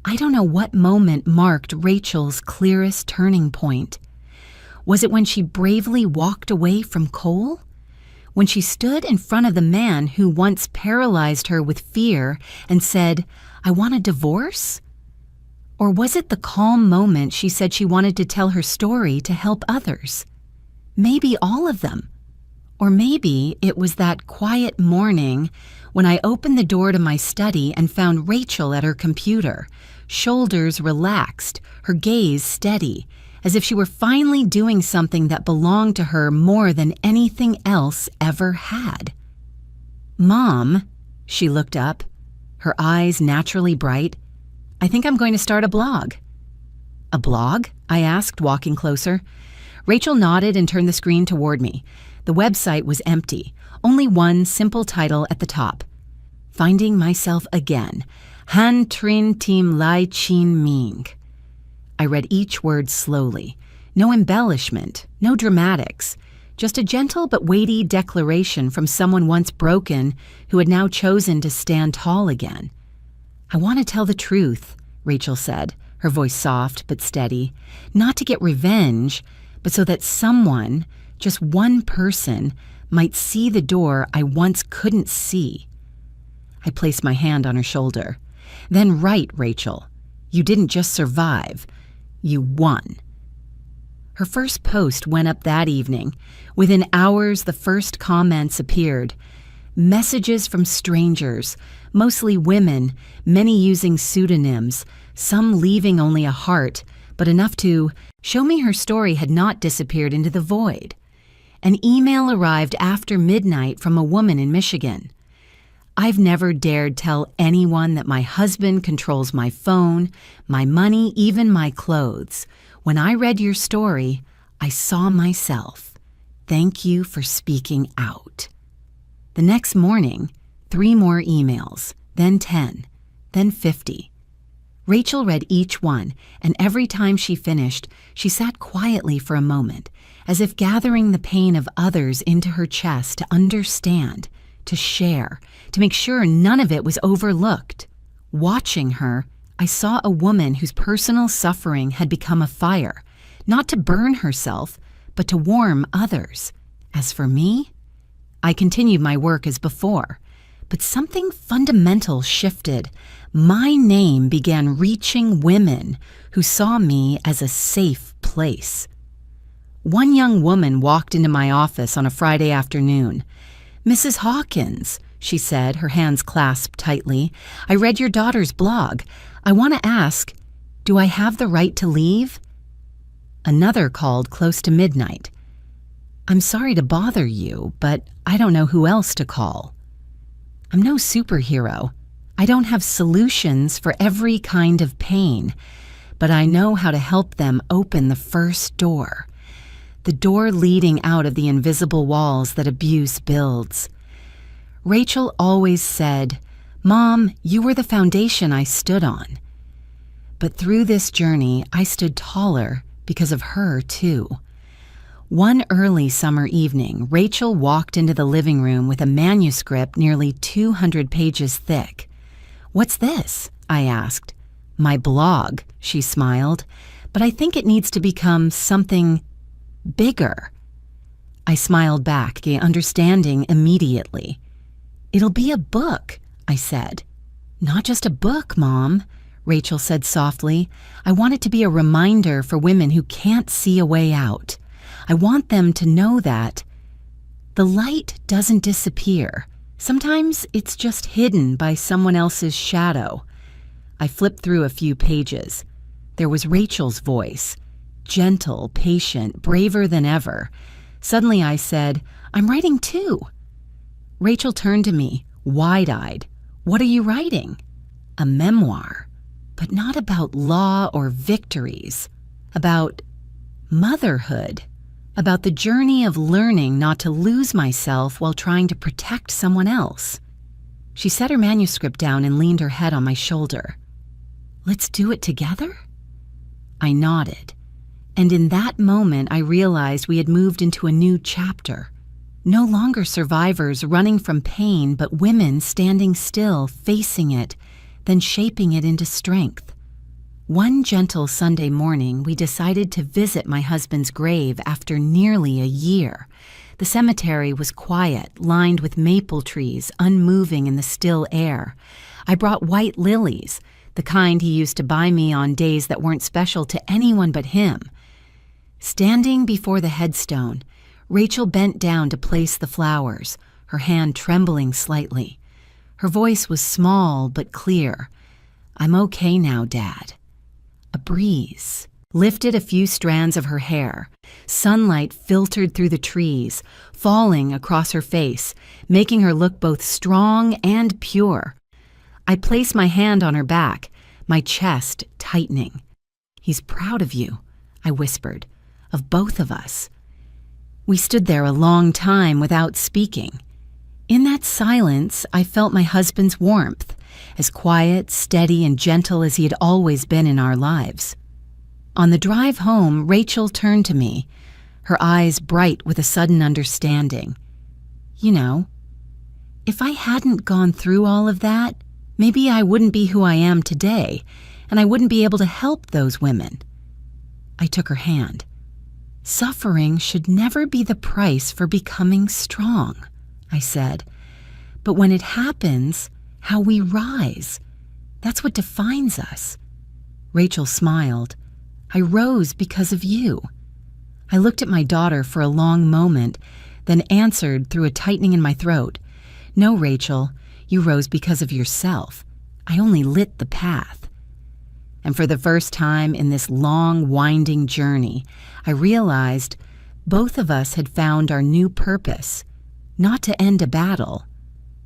I don't know what moment marked Rachel's clearest turning point. Was it when she bravely walked away from Cole? When she stood in front of the man who once paralyzed her with fear and said, "I want a divorce"? Or was it the calm moment she said she wanted to tell her story to help others? Maybe all of them. Or maybe it was that quiet morning when I opened the door to my study and found Rachel at her computer, shoulders relaxed, her gaze steady, as if she were finally doing something that belonged to her more than anything else ever had. "Mom," she looked up, her eyes naturally bright, "I think I'm going to start a blog." "A blog?" I asked, walking closer. Rachel nodded and turned the screen toward me. The website was empty, only one simple title at the top: "Finding Myself Again, Han Trin Tim Lai Chin Ming." I read each word slowly. No embellishment, no dramatics, just a gentle but weighty declaration from someone once broken who had now chosen to stand tall again. "I want to tell the truth," Rachel said, her voice soft but steady, "not to get revenge, but so that someone, just one person, might see the door I once couldn't see." I placed my hand on her shoulder. "Then right, Rachel. You didn't just survive. You won." Her first post went up that evening. Within hours, the first comments appeared. Messages from strangers, mostly women, many using pseudonyms, some leaving only a heart, but enough to show me her story had not disappeared into the void. An email arrived after midnight from a woman in Michigan. "I've never dared tell anyone that my husband controls my phone, my money, even my clothes. When I read your story, I saw myself. Thank you for speaking out." The next morning, 3 more emails, then 10, then 50. Rachel read each one, and every time she finished, she sat quietly for a moment, as if gathering the pain of others into her chest to understand, to share, to make sure none of it was overlooked. Watching her, I saw a woman whose personal suffering had become a fire, not to burn herself, but to warm others. As for me, I continued my work as before, but something fundamental shifted. My name began reaching women who saw me as a safe place. One young woman walked into my office on a Friday afternoon. "Mrs. Hawkins," she said, her hands clasped tightly, "I read your daughter's blog. I want to ask, do I have the right to leave?" Another called close to midnight. "I'm sorry to bother you, but I don't know who else to call." I'm no superhero. I don't have solutions for every kind of pain, but I know how to help them open the first door. The door leading out of the invisible walls that abuse builds. Rachel always said, "Mom, you were the foundation I stood on." But through this journey, I stood taller because of her, too. One early summer evening, Rachel walked into the living room with a manuscript nearly 200 pages thick. "What's this?" I asked. "My blog," she smiled, "but I think it needs to become something bigger." I smiled back, understanding immediately. "It'll be a book," I said. "Not just a book, Mom," Rachel said softly. "I want it to be a reminder for women who can't see a way out. I want them to know that the light doesn't disappear. Sometimes it's just hidden by someone else's shadow." I flipped through a few pages. There was Rachel's voice, gentle, patient, braver than ever. Suddenly I said, "I'm writing too." Rachel turned to me, wide-eyed. "What are you writing?" "A memoir, but not about law or victories. About motherhood. About the journey of learning not to lose myself while trying to protect someone else." She set her manuscript down and leaned her head on my shoulder. "Let's do it together?" I nodded, and in that moment I realized we had moved into a new chapter. No longer survivors running from pain, but women standing still, facing it, then shaping it into strength. One gentle Sunday morning, we decided to visit my husband's grave after nearly a year. The cemetery was quiet, lined with maple trees, unmoving in the still air. I brought white lilies, the kind he used to buy me on days that weren't special to anyone but him. Standing before the headstone, Rachel bent down to place the flowers, her hand trembling slightly. Her voice was small but clear. "I'm okay now, Dad." A breeze lifted a few strands of her hair. Sunlight filtered through the trees, falling across her face, making her look both strong and pure. I placed my hand on her back, my chest tightening. "He's proud of you," I whispered, "of both of us." We stood there a long time without speaking. In that silence, I felt my husband's warmth, as quiet, steady, and gentle as he had always been in our lives. On the drive home, Rachel turned to me, her eyes bright with a sudden understanding. "You know, if I hadn't gone through all of that, Maybe I wouldn't be who I am today, and I wouldn't be able to help those women. I took her hand. Suffering should never be the price for becoming strong, I said. But when it happens, how we rise, that's what defines us. Rachel smiled. I rose because of you. I looked at my daughter for a long moment, then answered through a tightening in my throat. No, Rachel, you rose because of yourself. I only lit the path. And for the first time in this long, winding journey, I realized both of us had found our new purpose, not to end a battle,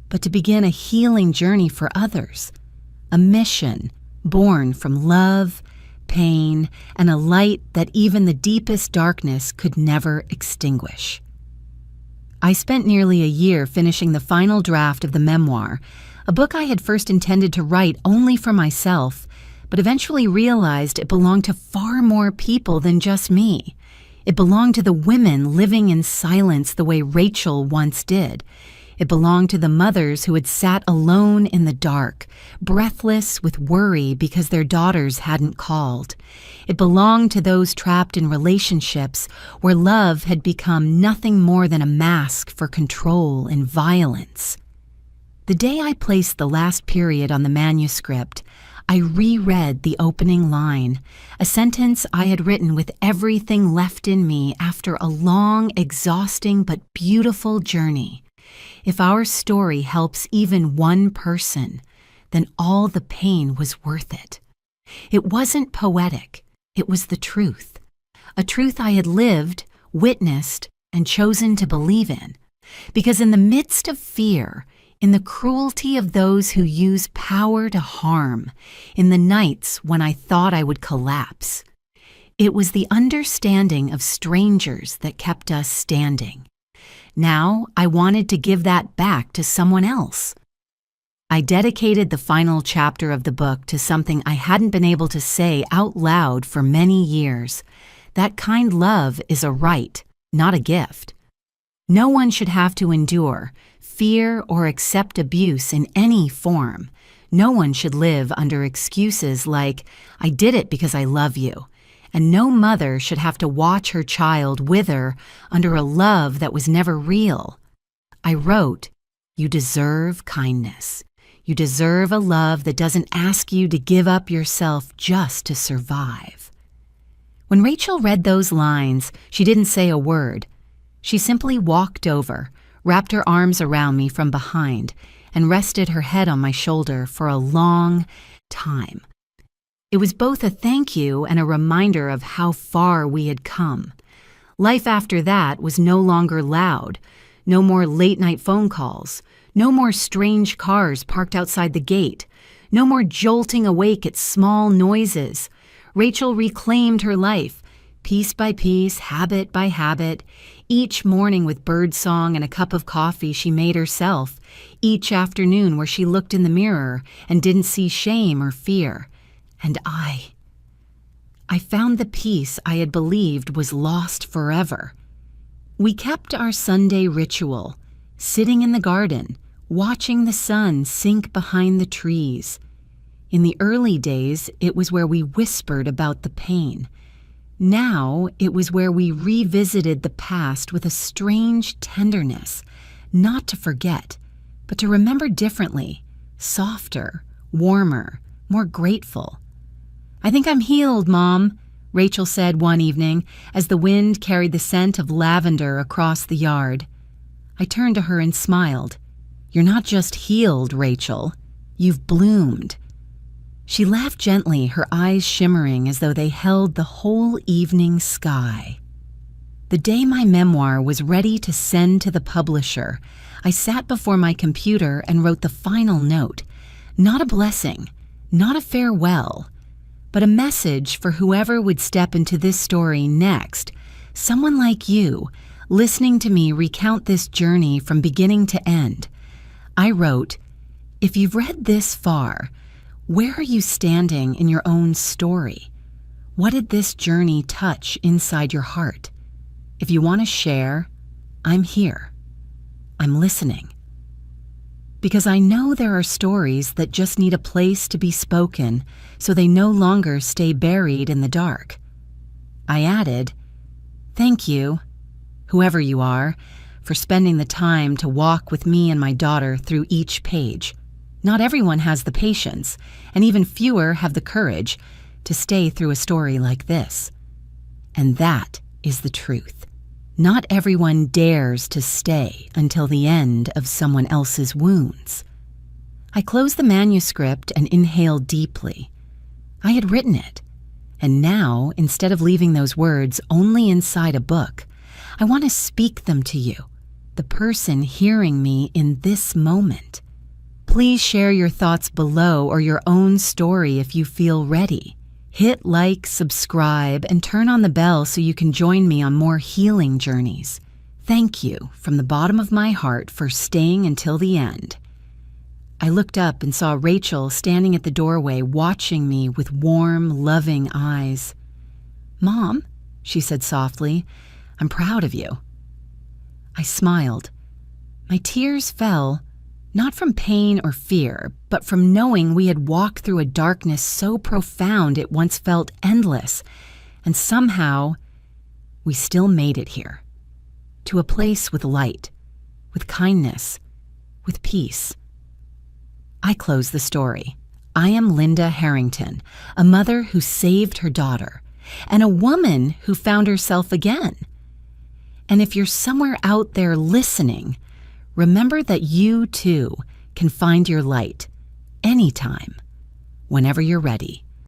but to begin a healing journey for others, a mission born from love, pain, and a light that even the deepest darkness could never extinguish. I spent nearly a year finishing the final draft of the memoir, a book I had first intended to write only for myself, but eventually realized it belonged to far more people than just me. It belonged to the women living in silence the way Rachel once did. It belonged to the mothers who had sat alone in the dark, breathless with worry because their daughters hadn't called. It belonged to those trapped in relationships where love had become nothing more than a mask for control and violence. The day I placed the last period on the manuscript, I reread the opening line, a sentence I had written with everything left in me after a long, exhausting but beautiful journey. If our story helps even one person, then all the pain was worth it. It wasn't poetic, it was the truth. A truth I had lived, witnessed, and chosen to believe in. Because in the midst of fear, in the cruelty of those who use power to harm, in the nights when I thought I would collapse, it was the understanding of strangers that kept us standing. Now I wanted to give that back to someone else. I dedicated the final chapter of the book to something I hadn't been able to say out loud for many years. That kind love is a right, not a gift. No one should have to endure, fear, or accept abuse in any form. No one should live under excuses like, I did it because I love you. And no mother should have to watch her child wither under a love that was never real. I wrote, you deserve kindness. You deserve a love that doesn't ask you to give up yourself just to survive. When Rachel read those lines, she didn't say a word. She simply walked over, wrapped her arms around me from behind, and rested her head on my shoulder for a long time. It was both a thank you and a reminder of how far we had come. Life after that was no longer loud, no more late-night phone calls, no more strange cars parked outside the gate, no more jolting awake at small noises. Rachel reclaimed her life, piece by piece, habit by habit, each morning with birdsong and a cup of coffee she made herself, each afternoon where she looked in the mirror and didn't see shame or fear. And I found the peace I had believed was lost forever. We kept our Sunday ritual, sitting in the garden, watching the sun sink behind the trees. In the early days, it was where we whispered about the pain. Now, it was where we revisited the past with a strange tenderness, not to forget, but to remember differently, softer, warmer, more grateful. I think I'm healed, Mom, Rachel said one evening as the wind carried the scent of lavender across the yard. I turned to her and smiled. You're not just healed, Rachel. You've bloomed. She laughed gently, her eyes shimmering as though they held the whole evening sky. The day my memoir was ready to send to the publisher, I sat before my computer and wrote the final note. Not a blessing, not a farewell, but a message for whoever would step into this story next, someone like you, listening to me recount this journey from beginning to end. I wrote, if you've read this far, where are you standing in your own story? What did this journey touch inside your heart? If you want to share, I'm here. I'm listening. because I know there are stories that just need a place to be spoken so they no longer stay buried in the dark. I added, "Thank you, whoever you are, for spending the time to walk with me and my daughter through each page. Not everyone has the patience, and even fewer have the courage to stay through a story like this. And that is the truth. Not everyone dares to stay until the end of someone else's wounds." I closed the manuscript and inhaled deeply. I had written it, and now, instead of leaving those words only inside a book, I want to speak them to you, the person hearing me in this moment. Please share your thoughts below or your own story if you feel ready. Hit like, subscribe, and turn on the bell so you can join me on more healing journeys. Thank you from the bottom of my heart for staying until the end. I looked up and saw Rachel standing at the doorway watching me with warm, loving eyes. "Mom," she said softly, "I'm proud of you." I smiled. My tears fell, not from pain or fear, but from knowing we had walked through a darkness so profound it once felt endless, and somehow we still made it here, to a place with light, with kindness, with peace. I close the story. I am Linda Harrington, a mother who saved her daughter, and a woman who found herself again. And if you're somewhere out there listening, remember that you, too, can find your light anytime, whenever you're ready.